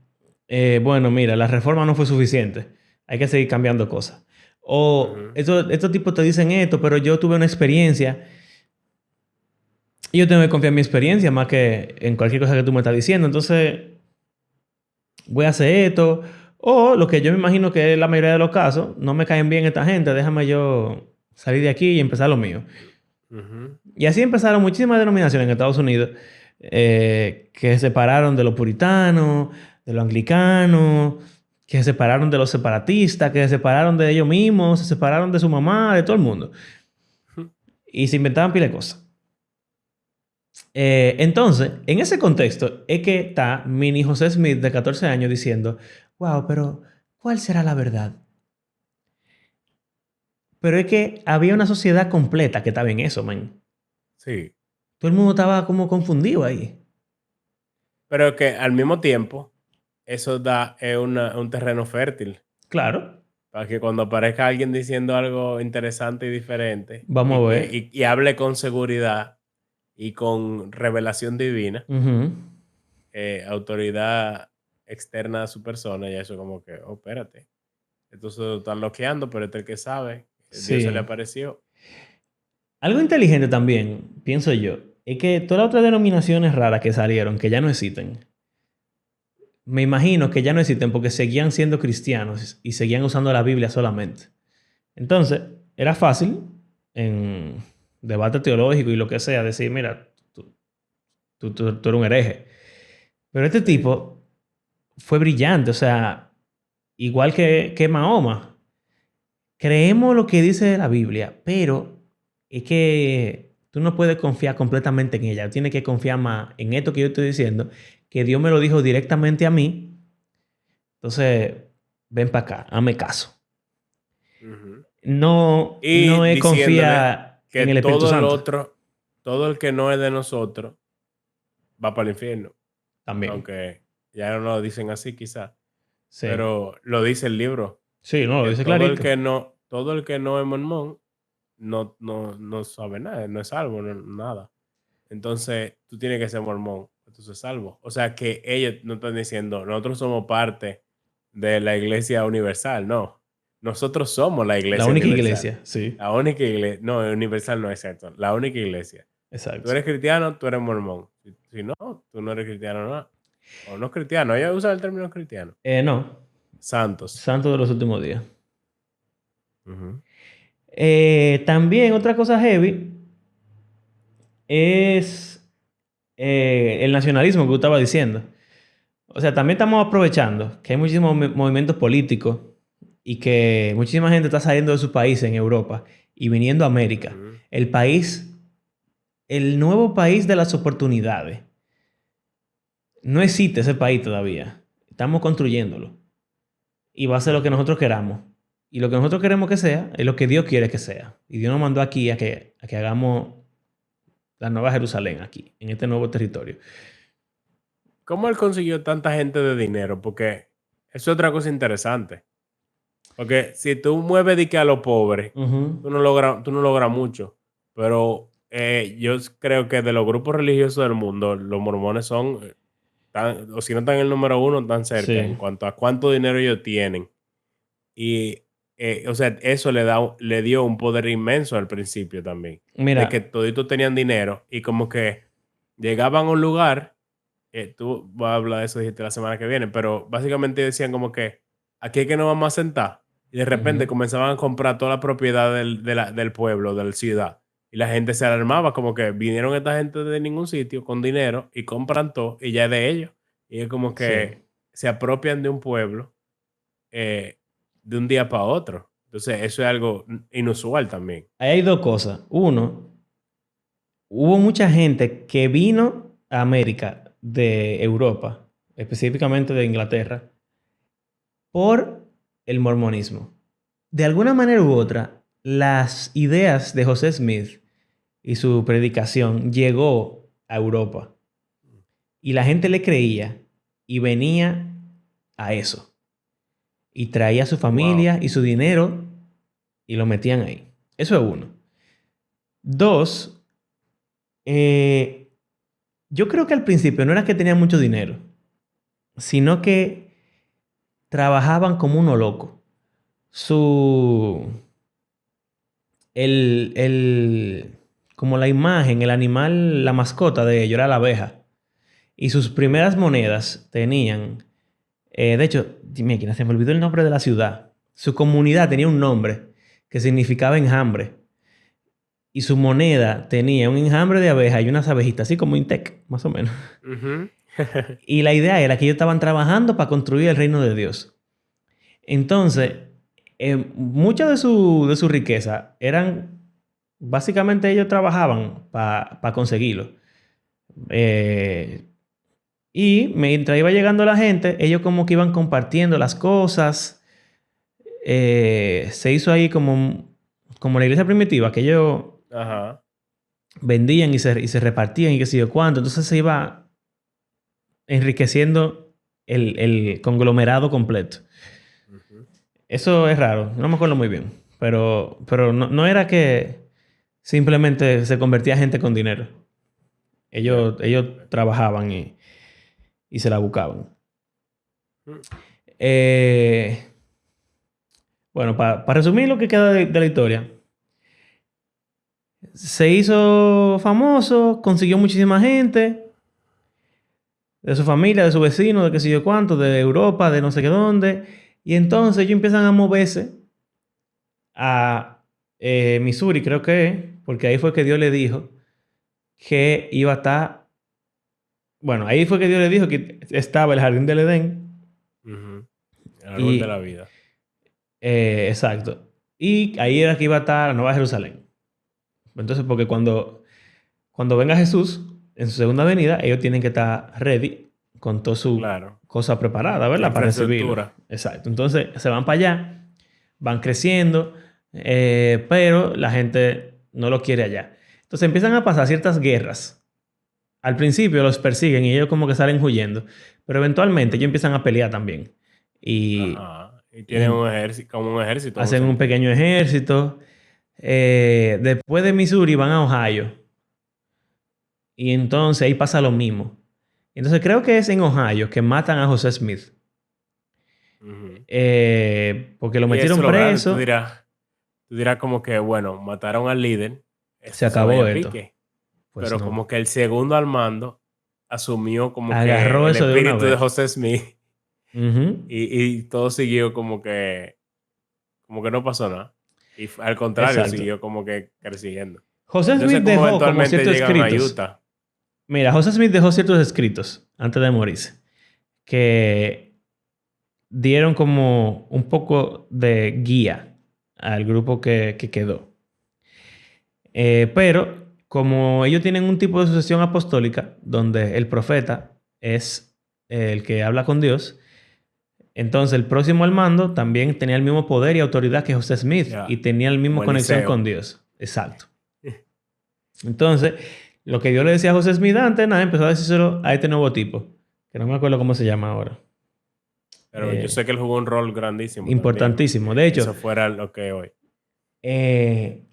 Speaker 1: bueno, mira, la reforma no fue suficiente, hay que seguir cambiando cosas. O
Speaker 2: Ujú.
Speaker 1: estos tipos te dicen esto, pero yo tuve una experiencia y yo tengo que confiar en mi experiencia más que en cualquier cosa que tú me estás diciendo. Entonces, voy a hacer esto. O lo que yo me imagino que es la mayoría de los casos, no me caen bien esta gente, déjame yo salir de aquí y empezar lo mío.
Speaker 2: Ujú.
Speaker 1: Y así empezaron muchísimas denominaciones en Estados Unidos que se separaron de los puritanos, de los anglicanos, que se separaron de los separatistas, que se separaron de ellos mismos, se separaron de su mamá, de todo el mundo. Y se inventaban pila de cosas. Entonces, en ese contexto es que está Mini José Smith de 14 años diciendo, wow, pero ¿cuál será la verdad? Pero es que había una sociedad completa que estaba en eso, man.
Speaker 2: Sí.
Speaker 1: Todo el mundo estaba como confundido ahí.
Speaker 2: Pero que al mismo tiempo, eso da un terreno fértil
Speaker 1: Claro,
Speaker 2: para que cuando aparezca alguien diciendo algo interesante y diferente
Speaker 1: vamos a ver.
Speaker 2: y hable con seguridad y con revelación divina,
Speaker 1: Ujú.
Speaker 2: autoridad externa a su persona, y eso como que, oh, espérate, entonces lo están bloqueando, pero este es el que sabe, Dios se le
Speaker 1: Sí.
Speaker 2: apareció.
Speaker 1: Algo inteligente también, pienso yo, es que todas las otras denominaciones raras que salieron, que ya no existen, me imagino que ya no existen porque seguían siendo cristianos y seguían usando la Biblia solamente. Entonces, era fácil en debate teológico y lo que sea decir, mira, tú eres un hereje. Pero este
Speaker 2: Sí.
Speaker 1: tipo fue brillante, o sea, igual que Mahoma. Creemos lo que dice la Biblia, pero es que tú no puedes confiar completamente en ella. Tienes que confiar más en esto que yo estoy diciendo, que Dios me lo dijo directamente a mí. Entonces, ven para acá, hazme caso.
Speaker 2: Ujú.
Speaker 1: No,
Speaker 2: Y
Speaker 1: no es
Speaker 2: diciéndole
Speaker 1: confiar
Speaker 2: que
Speaker 1: en el Espíritu
Speaker 2: todo el
Speaker 1: Santo.
Speaker 2: otro, todo el que no es de nosotros, va para el infierno.
Speaker 1: También.
Speaker 2: Aunque ya no lo dicen así quizás,
Speaker 1: Sí.
Speaker 2: pero lo dice el libro,
Speaker 1: Sí, no, lo
Speaker 2: que
Speaker 1: dice clarito.
Speaker 2: todo el que no es mormón no sabe nada, no es salvo, nada. Entonces, tú tienes que ser mormón, entonces salvo. O sea que ellos no están diciendo, nosotros somos parte de la iglesia universal, no. Nosotros somos la
Speaker 1: La
Speaker 2: iglesia
Speaker 1: única
Speaker 2: universal.
Speaker 1: iglesia, sí.
Speaker 2: La única iglesia, no, universal no es cierto, la única iglesia. Tú
Speaker 1: Exacto.
Speaker 2: eres cristiano, tú eres mormón. Si no, tú no eres cristiano, no. O no cristiano, ellos usan el término cristiano.
Speaker 1: No,
Speaker 2: Santos.
Speaker 1: santo de los últimos días.
Speaker 2: Ujú.
Speaker 1: También otra cosa heavy es el nacionalismo que tú estabas diciendo. O sea, también estamos aprovechando que hay muchísimos movimientos políticos y que muchísima gente está saliendo de su país en Europa y viniendo a América.
Speaker 2: Ujú.
Speaker 1: El país, el nuevo país de las oportunidades. No existe ese país todavía. Estamos construyéndolo. Y va a ser lo que
Speaker 2: Ujú.
Speaker 1: nosotros queramos. Y lo que nosotros queremos que sea es lo que Dios quiere que sea. Y Dios nos mandó aquí a que hagamos la nueva Jerusalén aquí, en este nuevo territorio.
Speaker 2: ¿Cómo él consiguió tanta gente de dinero? Porque eso es otra cosa interesante. Porque si tú mueves de que a los pobres,
Speaker 1: Ujú.
Speaker 2: tú no logras mucho. Pero yo creo que de los grupos religiosos del mundo, los mormones son, o si no están en el número uno, tan cerca en
Speaker 1: Sí.
Speaker 2: cuanto a cuánto dinero ellos tienen. Y o sea, eso le dio un poder inmenso al principio también. De que
Speaker 1: Mira,
Speaker 2: toditos tenían dinero y como que llegaban a un lugar, tú vas a hablar de eso dijiste la semana que viene, pero básicamente decían como que aquí es que nos vamos a sentar. Y de repente
Speaker 1: ujú,
Speaker 2: comenzaban a comprar toda la propiedad del pueblo, de la ciudad. Y la gente se alarmaba, como que vinieron esta gente de ningún sitio con dinero y compran todo y ya es de ellos. Y es como
Speaker 1: sí.
Speaker 2: que se apropian de un pueblo de un día para otro. Entonces, eso es algo inusual también.
Speaker 1: Ahí hay dos cosas. Uno, hubo mucha gente que vino a América de Europa, específicamente de Inglaterra, por el mormonismo. De alguna manera u otra, las ideas de José Smith y su predicación llegó a Europa y la gente le creía y venía a eso y traía a su
Speaker 2: Wow.
Speaker 1: familia y su dinero y lo metían ahí. Eso es uno. Dos, eh, yo creo que al principio no era que tenían mucho dinero, sino que trabajaban como uno loco. Su, como la imagen, el animal, la mascota de ellos era la abeja. Y sus primeras monedas tenían, de hecho, dime, quién se me olvidó el nombre de la ciudad. Su comunidad tenía un nombre que significaba enjambre. Y su moneda tenía un enjambre de abeja y unas abejitas, así como Intec, más o menos.
Speaker 2: Ujú.
Speaker 1: Y la idea era que ellos estaban trabajando para construir el reino de Dios. Entonces, mucha de su riqueza eran, básicamente ellos trabajaban para conseguirlo. Eh, y mientras iba llegando la gente, ellos como que iban compartiendo las cosas. Se hizo ahí como la iglesia primitiva, que ellos
Speaker 2: Ajá.
Speaker 1: vendían y se repartían y qué sé yo cuánto. Entonces se iba enriqueciendo el conglomerado completo.
Speaker 2: Ujú.
Speaker 1: Eso es raro, no me acuerdo muy bien. Pero no, no era que simplemente se convertía gente con dinero.
Speaker 2: Ya,
Speaker 1: Ellos
Speaker 2: comprendo.
Speaker 1: trabajaban y se la buscaban.
Speaker 2: Mm.
Speaker 1: Eh, bueno, para resumir lo que queda de la historia. Se hizo famoso, consiguió muchísima gente de su familia, de su vecino, de qué sé yo cuánto, de Europa, de no sé qué dónde. Y entonces ellos empiezan a moverse a Missouri, creo que es, porque ahí fue que Dios le dijo que iba a estar. Bueno, ahí fue que Dios le dijo que estaba el jardín del Edén.
Speaker 2: Ujú. El árbol de la
Speaker 1: Y.
Speaker 2: vida.
Speaker 1: Exacto. Y ahí era que iba a estar la Nueva Jerusalén. Entonces, porque cuando venga Jesús en su segunda venida, ellos tienen que estar ready con toda su
Speaker 2: Claro.
Speaker 1: cosa preparada,
Speaker 2: La
Speaker 1: ¿verdad? Para recibirlo.
Speaker 2: infraestructura.
Speaker 1: Exacto. Entonces, se van para allá, van creciendo, pero la gente no lo quiere allá. Entonces, empiezan a pasar ciertas guerras. Al principio los persiguen y ellos como que salen huyendo, pero eventualmente ellos
Speaker 2: Ujú.
Speaker 1: empiezan a pelear también. Y,
Speaker 2: Ajá. Y tienen
Speaker 1: y
Speaker 2: un ejército, como un ejército en un
Speaker 1: hacen un
Speaker 2: sentido.
Speaker 1: pequeño ejército. Después de Missouri van a Ohio. Y entonces ahí pasa lo mismo. Entonces creo que es en Ohio que matan a José Smith.
Speaker 2: Ujú.
Speaker 1: Porque lo
Speaker 2: Y eso
Speaker 1: metieron
Speaker 2: es lo grande.
Speaker 1: preso.
Speaker 2: Tú dirás como que, bueno, mataron al líder.
Speaker 1: Se
Speaker 2: Eso se vaya
Speaker 1: acabó
Speaker 2: a
Speaker 1: esto.
Speaker 2: pique.
Speaker 1: Pues
Speaker 2: Pero
Speaker 1: no.
Speaker 2: como que el segundo al mando asumió como que
Speaker 1: Agarró
Speaker 2: el
Speaker 1: eso de una
Speaker 2: espíritu de
Speaker 1: vez.
Speaker 2: José Smith
Speaker 1: Ujú.
Speaker 2: y todo siguió como que no pasó nada. Y al contrario,
Speaker 1: Exacto.
Speaker 2: siguió como que creciendo.
Speaker 1: José
Speaker 2: Yo sé
Speaker 1: Smith
Speaker 2: cómo
Speaker 1: dejó como
Speaker 2: eventualmente
Speaker 1: ciertos
Speaker 2: llegan a
Speaker 1: escritos.
Speaker 2: Utah.
Speaker 1: Mira, José Smith dejó ciertos escritos antes de morirse que dieron como un poco de guía al grupo que quedó. Pero como ellos tienen un tipo de sucesión apostólica donde el profeta es el que habla con Dios, entonces el próximo al mando también tenía el mismo poder y autoridad que José Smith y
Speaker 2: Ya,
Speaker 1: tenía la
Speaker 2: como
Speaker 1: misma conexión con
Speaker 2: Eliseo.
Speaker 1: Dios. Exacto. Entonces, lo que Dios le decía a José Smith antes, nada, empezó a decírselo a este nuevo tipo, que no me acuerdo cómo se llama ahora.
Speaker 2: Pero yo sé
Speaker 1: Eh,
Speaker 2: que él jugó un rol grandísimo también,
Speaker 1: Importantísimo.
Speaker 2: aunque
Speaker 1: De hecho,
Speaker 2: eso fuera lo que hoy.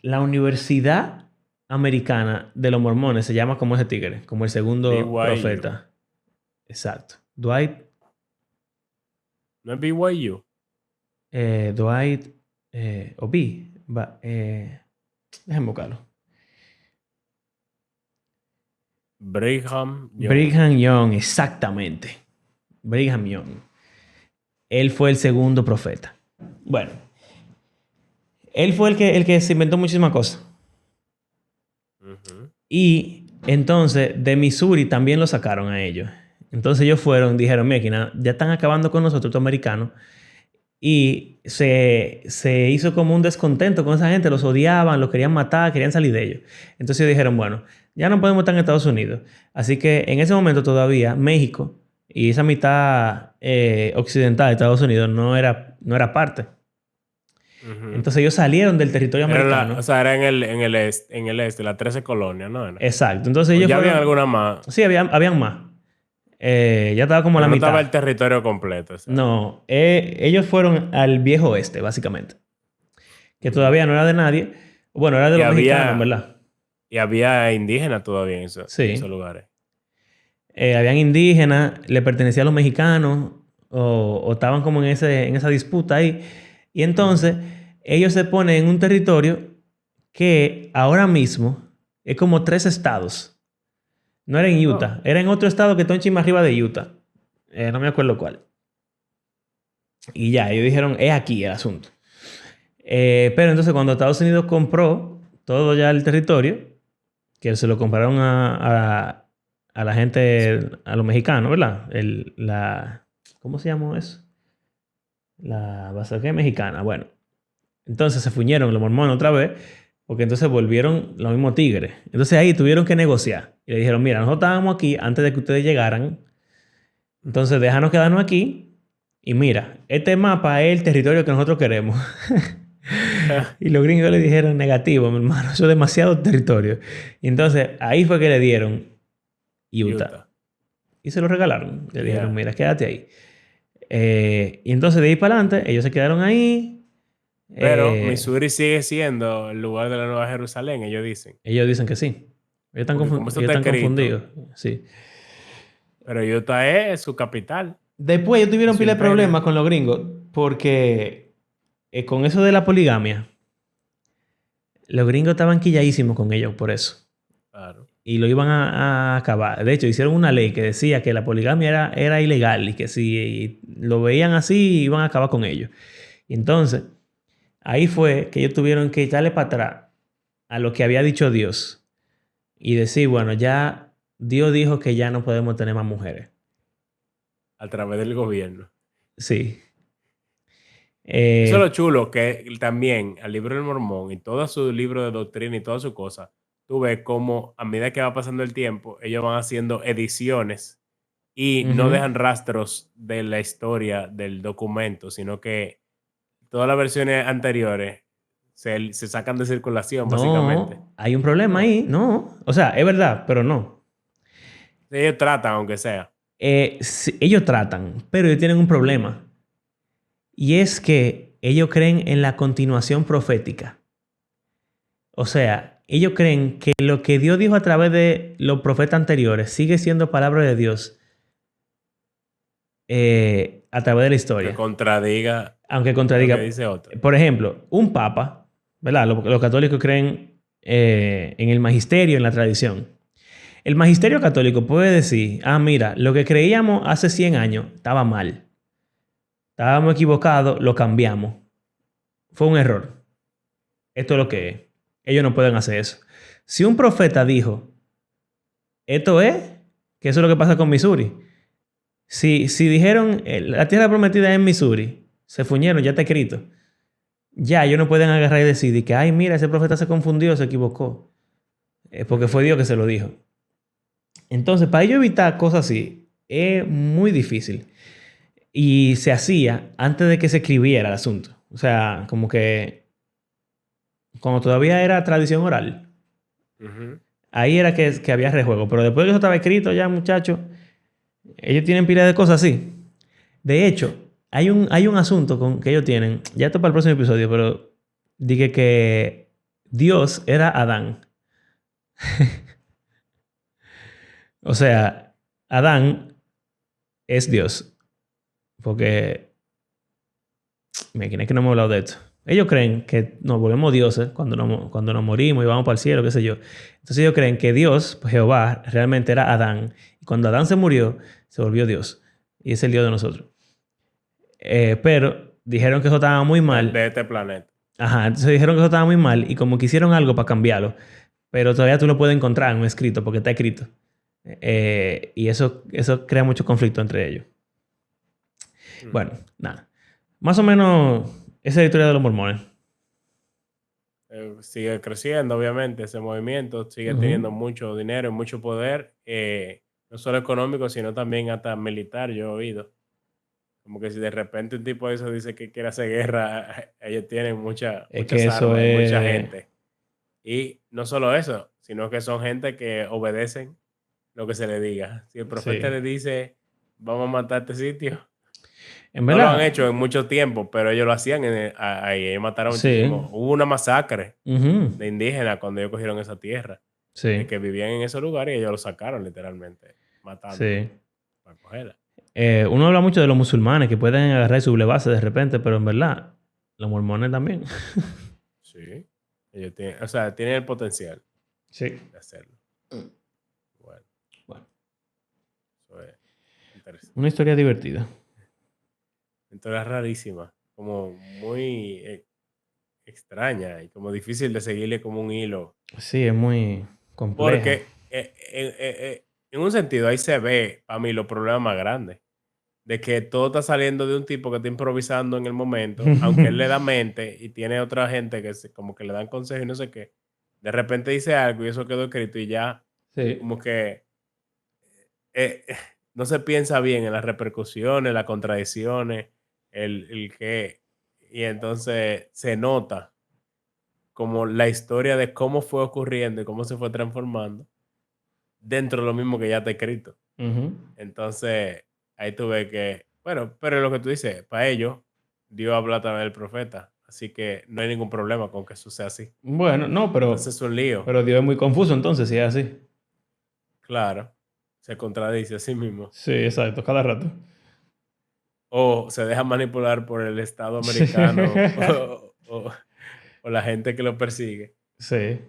Speaker 1: la Universidad Americana de los Mormones se llama como ese tigre, como el segundo
Speaker 2: BYU.
Speaker 1: profeta. Exacto. Dwight,
Speaker 2: ¿No es BYU?
Speaker 1: Dwight. o B. Déjenme buscarlo.
Speaker 2: Brigham Young.
Speaker 1: Brigham Young, exactamente. Brigham Young. Él fue el segundo profeta. Bueno, él fue el que se inventó muchísimas cosas.
Speaker 2: Ujú.
Speaker 1: Y entonces de Missouri también lo sacaron a ellos. Entonces ellos fueron, dijeron, mira, ya están acabando con nosotros, estos americanos. Y se hizo como un descontento con esa gente, los odiaban, los querían matar, querían salir de ellos. Entonces ellos dijeron, bueno, ya no podemos estar en Estados Unidos. Así que en ese momento todavía México y esa mitad occidental de Estados Unidos no era parte.
Speaker 2: Ujú.
Speaker 1: Entonces ellos salieron del territorio
Speaker 2: O
Speaker 1: americano.
Speaker 2: sea, era en el este, las 13 colonias, ¿no era?
Speaker 1: Exacto. Entonces
Speaker 2: O
Speaker 1: ellos
Speaker 2: ya habían
Speaker 1: fueron...
Speaker 2: alguna más,
Speaker 1: Sí, habían más. Ya estaba como a la
Speaker 2: pero no estaba el
Speaker 1: mitad.
Speaker 2: territorio completo, exacto.
Speaker 1: No, ellos fueron al viejo oeste, básicamente. Que
Speaker 2: Ujú.
Speaker 1: todavía no era de nadie. Bueno, era de
Speaker 2: Y
Speaker 1: los mexicanos,
Speaker 2: había,
Speaker 1: ¿verdad?
Speaker 2: y había indígenas todavía en esos
Speaker 1: Sí.
Speaker 2: lugares.
Speaker 1: Habían indígenas, le pertenecían a los mexicanos, o estaban como en esa disputa ahí. Y entonces,
Speaker 2: Ujú.
Speaker 1: ellos se ponen en un territorio que ahora mismo es como 3 estados. No era en
Speaker 2: Oh,
Speaker 1: Utah, era en otro estado que está un chisme arriba de Utah. No me acuerdo cuál. Y ya, ellos dijeron, es aquí el asunto. Pero entonces cuando Estados Unidos compró todo ya el territorio, que se lo compraron a la gente, a los mexicanos, ¿verdad? ¿Cómo se llama eso? La base mexicana. Bueno, entonces se fuñeron los mormones otra vez, porque entonces volvieron los mismos tigres. Entonces ahí tuvieron que negociar. Y le dijeron, mira, nosotros estábamos aquí antes de que ustedes llegaran, entonces déjanos quedarnos aquí. Y mira, este mapa es el territorio que nosotros queremos. Y los gringos le dijeron negativo, mi hermano, eso es demasiado territorio. Y entonces ahí fue que le dieron Utah.
Speaker 2: Utah.
Speaker 1: Y se lo regalaron. Le dijeron,
Speaker 2: Ya.
Speaker 1: mira, quédate ahí. Y entonces de ahí para adelante, ellos se quedaron ahí.
Speaker 2: Pero
Speaker 1: Eh,
Speaker 2: Missouri sigue siendo el lugar de la Nueva Jerusalén, ellos dicen.
Speaker 1: ellos dicen que sí.
Speaker 2: Porque como eso
Speaker 1: Ellos
Speaker 2: está
Speaker 1: están
Speaker 2: escrito,
Speaker 1: confundidos. Sí.
Speaker 2: pero Utah es su capital
Speaker 1: Después ellos
Speaker 2: y
Speaker 1: tuvieron
Speaker 2: su
Speaker 1: pila de
Speaker 2: imperio.
Speaker 1: problemas con los gringos porque con eso de la poligamia, los gringos estaban quilladísimos con ellos por eso.
Speaker 2: Claro.
Speaker 1: Y lo iban a acabar. De hecho, hicieron una ley que decía que la poligamia era ilegal y que si lo veían así, iban a acabar con ellos. Y entonces, ahí fue que ellos tuvieron que echarle para atrás a lo que había dicho Dios y decir, bueno, ya Dios dijo que ya no podemos tener más mujeres.
Speaker 2: A través del gobierno.
Speaker 1: Sí.
Speaker 2: Eso es lo
Speaker 1: Eh,
Speaker 2: chulo, que también al libro del Mormón y todo su libro de doctrina y todas sus cosas, tú ves cómo a medida que va pasando el tiempo, ellos van haciendo ediciones y no
Speaker 1: ujú.
Speaker 2: dejan rastros de la historia del documento, sino que todas las versiones anteriores se sacan de circulación, básicamente.
Speaker 1: No, hay un problema
Speaker 2: No,
Speaker 1: ahí. No. O sea, es verdad, pero no.
Speaker 2: ellos tratan, aunque sea.
Speaker 1: Sí, ellos tratan, pero ellos tienen un problema. Y es que ellos creen en la continuación profética. O sea, ellos creen que lo que Dios dijo a través de los profetas anteriores sigue siendo palabra de Dios a través de la
Speaker 2: Aunque
Speaker 1: historia.
Speaker 2: contradiga
Speaker 1: Aunque
Speaker 2: lo que
Speaker 1: contradiga.
Speaker 2: dice otro.
Speaker 1: Por ejemplo, un papa, ¿verdad? Los católicos creen en el magisterio, en la tradición. El magisterio católico puede decir, ah, mira, lo que creíamos hace 100 años estaba mal. Estábamos equivocados, lo cambiamos. Fue un error. Esto es lo que es. Ellos no pueden hacer eso. Si un profeta dijo, esto es, que eso es lo que pasa con Missouri. Si dijeron, la tierra prometida es en Missouri, se fuñeron, ya está escrito. Ya, ellos no pueden agarrar y decir que, ay, mira, ese profeta se confundió, se equivocó. Porque fue
Speaker 2: Ujú.
Speaker 1: Dios que se lo dijo. Entonces, para ellos evitar cosas así, es muy difícil. Y se hacía antes de que se escribiera el asunto. O sea, como que cuando todavía era tradición oral.
Speaker 2: Ujú.
Speaker 1: Ahí era que había rejuego. Pero después de que eso estaba escrito ya, muchachos, ellos tienen pila de cosas así. De hecho, hay un asunto que ellos tienen, ya esto para el próximo episodio, pero dije que Dios era Adán. O sea, Adán es Dios. Porque, me es que no hemos hablado de esto. Ellos creen que nos volvemos dioses cuando nos morimos y vamos para el cielo, qué sé yo. Entonces ellos creen que Dios, pues Jehová, realmente era Adán. Y cuando Adán se murió, se volvió Dios. Y es el Dios de nosotros. Pero dijeron que eso estaba muy mal.
Speaker 2: De este planeta.
Speaker 1: Ajá, entonces dijeron que eso estaba muy mal y como que hicieron algo para cambiarlo. Pero todavía tú lo puedes encontrar en un escrito porque está escrito. Y eso crea mucho conflicto entre ellos. Bueno, nada. Más o menos esa es la historia de los mormones.
Speaker 2: Sigue creciendo, obviamente, ese movimiento. Sigue teniendo mucho dinero y mucho poder. No solo económico, sino también hasta militar, yo he oído. Como que si de repente un tipo de eso dice que quiere hacer guerra, ellos tienen muchas armas, mucha gente. Y no solo eso, sino que son gente que obedecen lo que se le diga. Si el profeta le dice, vamos a matar este sitio,
Speaker 1: en
Speaker 2: no
Speaker 1: verdad,
Speaker 2: lo han hecho en mucho tiempo, pero ellos lo hacían ahí. Ellos mataron muchísimo. Hubo una masacre de indígenas cuando ellos cogieron esa tierra. De que vivían en esos lugares y ellos lo sacaron literalmente, matando para cogerla.
Speaker 1: Uno habla mucho de los musulmanes que pueden agarrar y sublevarse de repente, pero en verdad, los mormones también.
Speaker 2: Sí. Ellos tienen el potencial de hacerlo.
Speaker 1: Bueno.
Speaker 2: Eso es interesante.
Speaker 1: Una historia divertida.
Speaker 2: Entonces rarísima, como muy extraña y como difícil de seguirle como un hilo.
Speaker 1: Sí, es muy complejo.
Speaker 2: Porque en un sentido ahí se ve para mí los problemas más grandes. De que todo está saliendo de un tipo que está improvisando en el momento, aunque él le da mente y tiene otra gente que como que le dan consejos y no sé qué. De repente dice algo y eso quedó escrito y ya como que no se piensa bien en las repercusiones, las contradicciones, el qué. Y entonces se nota como la historia de cómo fue ocurriendo y cómo se fue transformando dentro de lo mismo que ya está escrito. Entonces, ahí tú ves que, bueno, pero lo que tú dices, para ellos, Dios habla a través del profeta. Así que no hay ningún problema con que eso sea así.
Speaker 1: Bueno, no, pero...
Speaker 2: Entonces es un lío.
Speaker 1: Pero Dios es muy confuso entonces, si es así.
Speaker 2: Claro. Se contradice a sí mismo.
Speaker 1: Sí, exacto, cada rato.
Speaker 2: O se deja manipular por el Estado americano o la gente que lo persigue.
Speaker 1: Sí.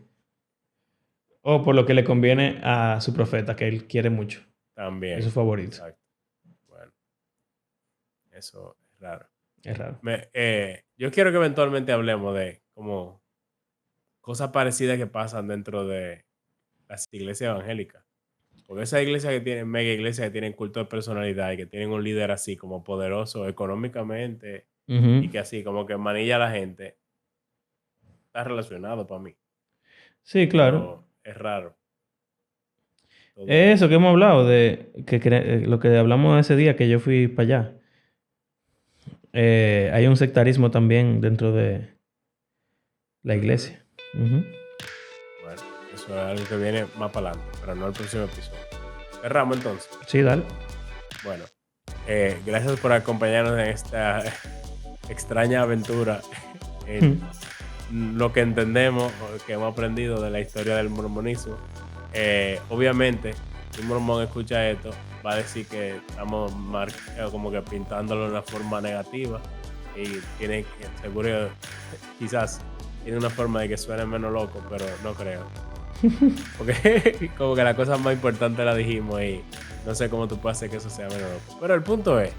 Speaker 1: O por lo que le conviene a su profeta, que él quiere mucho.
Speaker 2: También.
Speaker 1: Es su favorito.
Speaker 2: Exacto. Bueno. Eso es raro.
Speaker 1: Es raro.
Speaker 2: Yo quiero que eventualmente hablemos de como cosas parecidas que pasan dentro de las iglesias evangélicas. Porque esas iglesias que tienen, mega iglesias que tienen culto de personalidad y que tienen un líder así como poderoso económicamente y que así como que manilla a la gente, está relacionado para mí.
Speaker 1: Sí, claro.
Speaker 2: Pero es raro.
Speaker 1: Eso que hemos hablado, de lo que hablamos ese día que yo fui para allá. Hay un sectarismo también dentro de la iglesia.
Speaker 2: Bueno, eso es algo que viene más para adelante, pero no el próximo episodio. Cerramos entonces.
Speaker 1: Sí, dale.
Speaker 2: Bueno, gracias por acompañarnos en esta extraña aventura en lo que entendemos o que hemos aprendido de la historia del mormonismo. Obviamente, si un mormón escucha esto, va a decir que estamos como que pintándolo de una forma negativa y tiene seguro quizás tiene una forma de que suene menos loco, pero no creo. Porque como que la cosa más importante la dijimos y no sé cómo tú puedes hacer que eso sea menos loco. Pero el punto es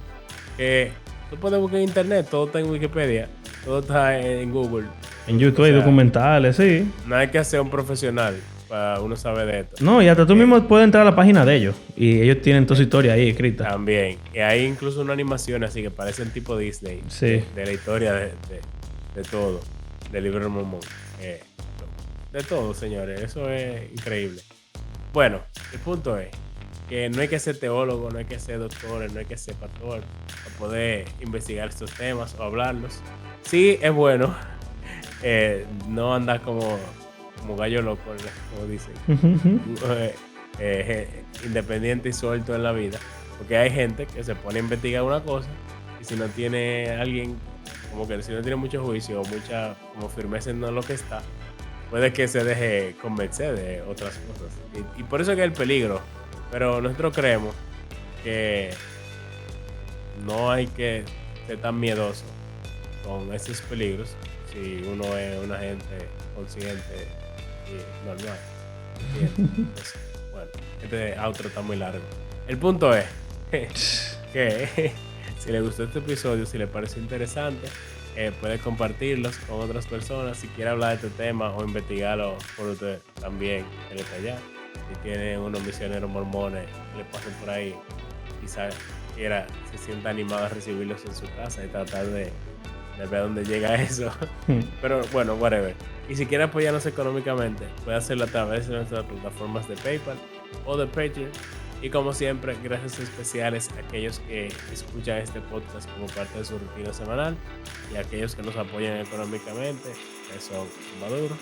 Speaker 2: que tú puedes buscar en internet, todo está en Wikipedia, todo está en Google.
Speaker 1: En YouTube hay documentales, sí.
Speaker 2: No hay que ser un profesional para uno saber de esto.
Speaker 1: No, y hasta tú mismo puedes entrar a la página de ellos y ellos tienen toda su historia ahí escrita.
Speaker 2: También. Y hay incluso una animación así que parecen tipo Disney.
Speaker 1: Sí.
Speaker 2: De la historia de todo. Del libro de Mormón. De todo, señores. Eso es increíble. Bueno, el punto es que no hay que ser teólogo, no hay que ser doctor, no hay que ser pastor para poder investigar estos temas o hablarlos. Sí, es bueno no andar como gallo loco, como dicen. Independiente y suelto en la vida. Porque hay gente que se pone a investigar una cosa y si no tiene alguien, como que si no tiene mucho juicio o mucha como firmeza en lo que está, puede que se deje convencer de otras cosas. Y por eso es que es el peligro. Pero nosotros creemos que no hay que ser tan miedoso con esos peligros, si uno es una gente consciente y normal. ¿Entiendes? Entonces, bueno, este outro está muy largo. El punto es que si le gustó este episodio, si le pareció interesante, puede compartirlos con otras personas. Si quiere hablar de este tema o investigarlo por usted también, él está allá. Si tiene unos misioneros mormones que le pasen por ahí, quizás se sienta animado a recibirlos en su casa y tratar de ver dónde llega eso. Pero bueno, whatever. Y si quiere apoyarnos económicamente, puede hacerlo a través de nuestras plataformas de PayPal o de Patreon. Y como siempre, gracias especiales a aquellos que escuchan este podcast como parte de su rutina semanal y a aquellos que nos apoyan económicamente, que son maduros.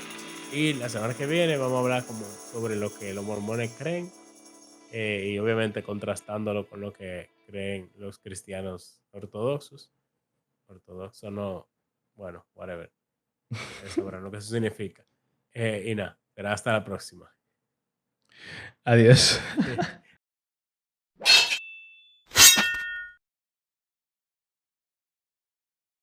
Speaker 2: Y la semana que viene vamos a hablar como sobre lo que los mormones creen y obviamente contrastándolo con lo que creen los cristianos ortodoxos. Ortodoxo no, bueno, whatever. Ustedes sabrán lo que eso significa. Y nada, será hasta la próxima.
Speaker 1: Adiós.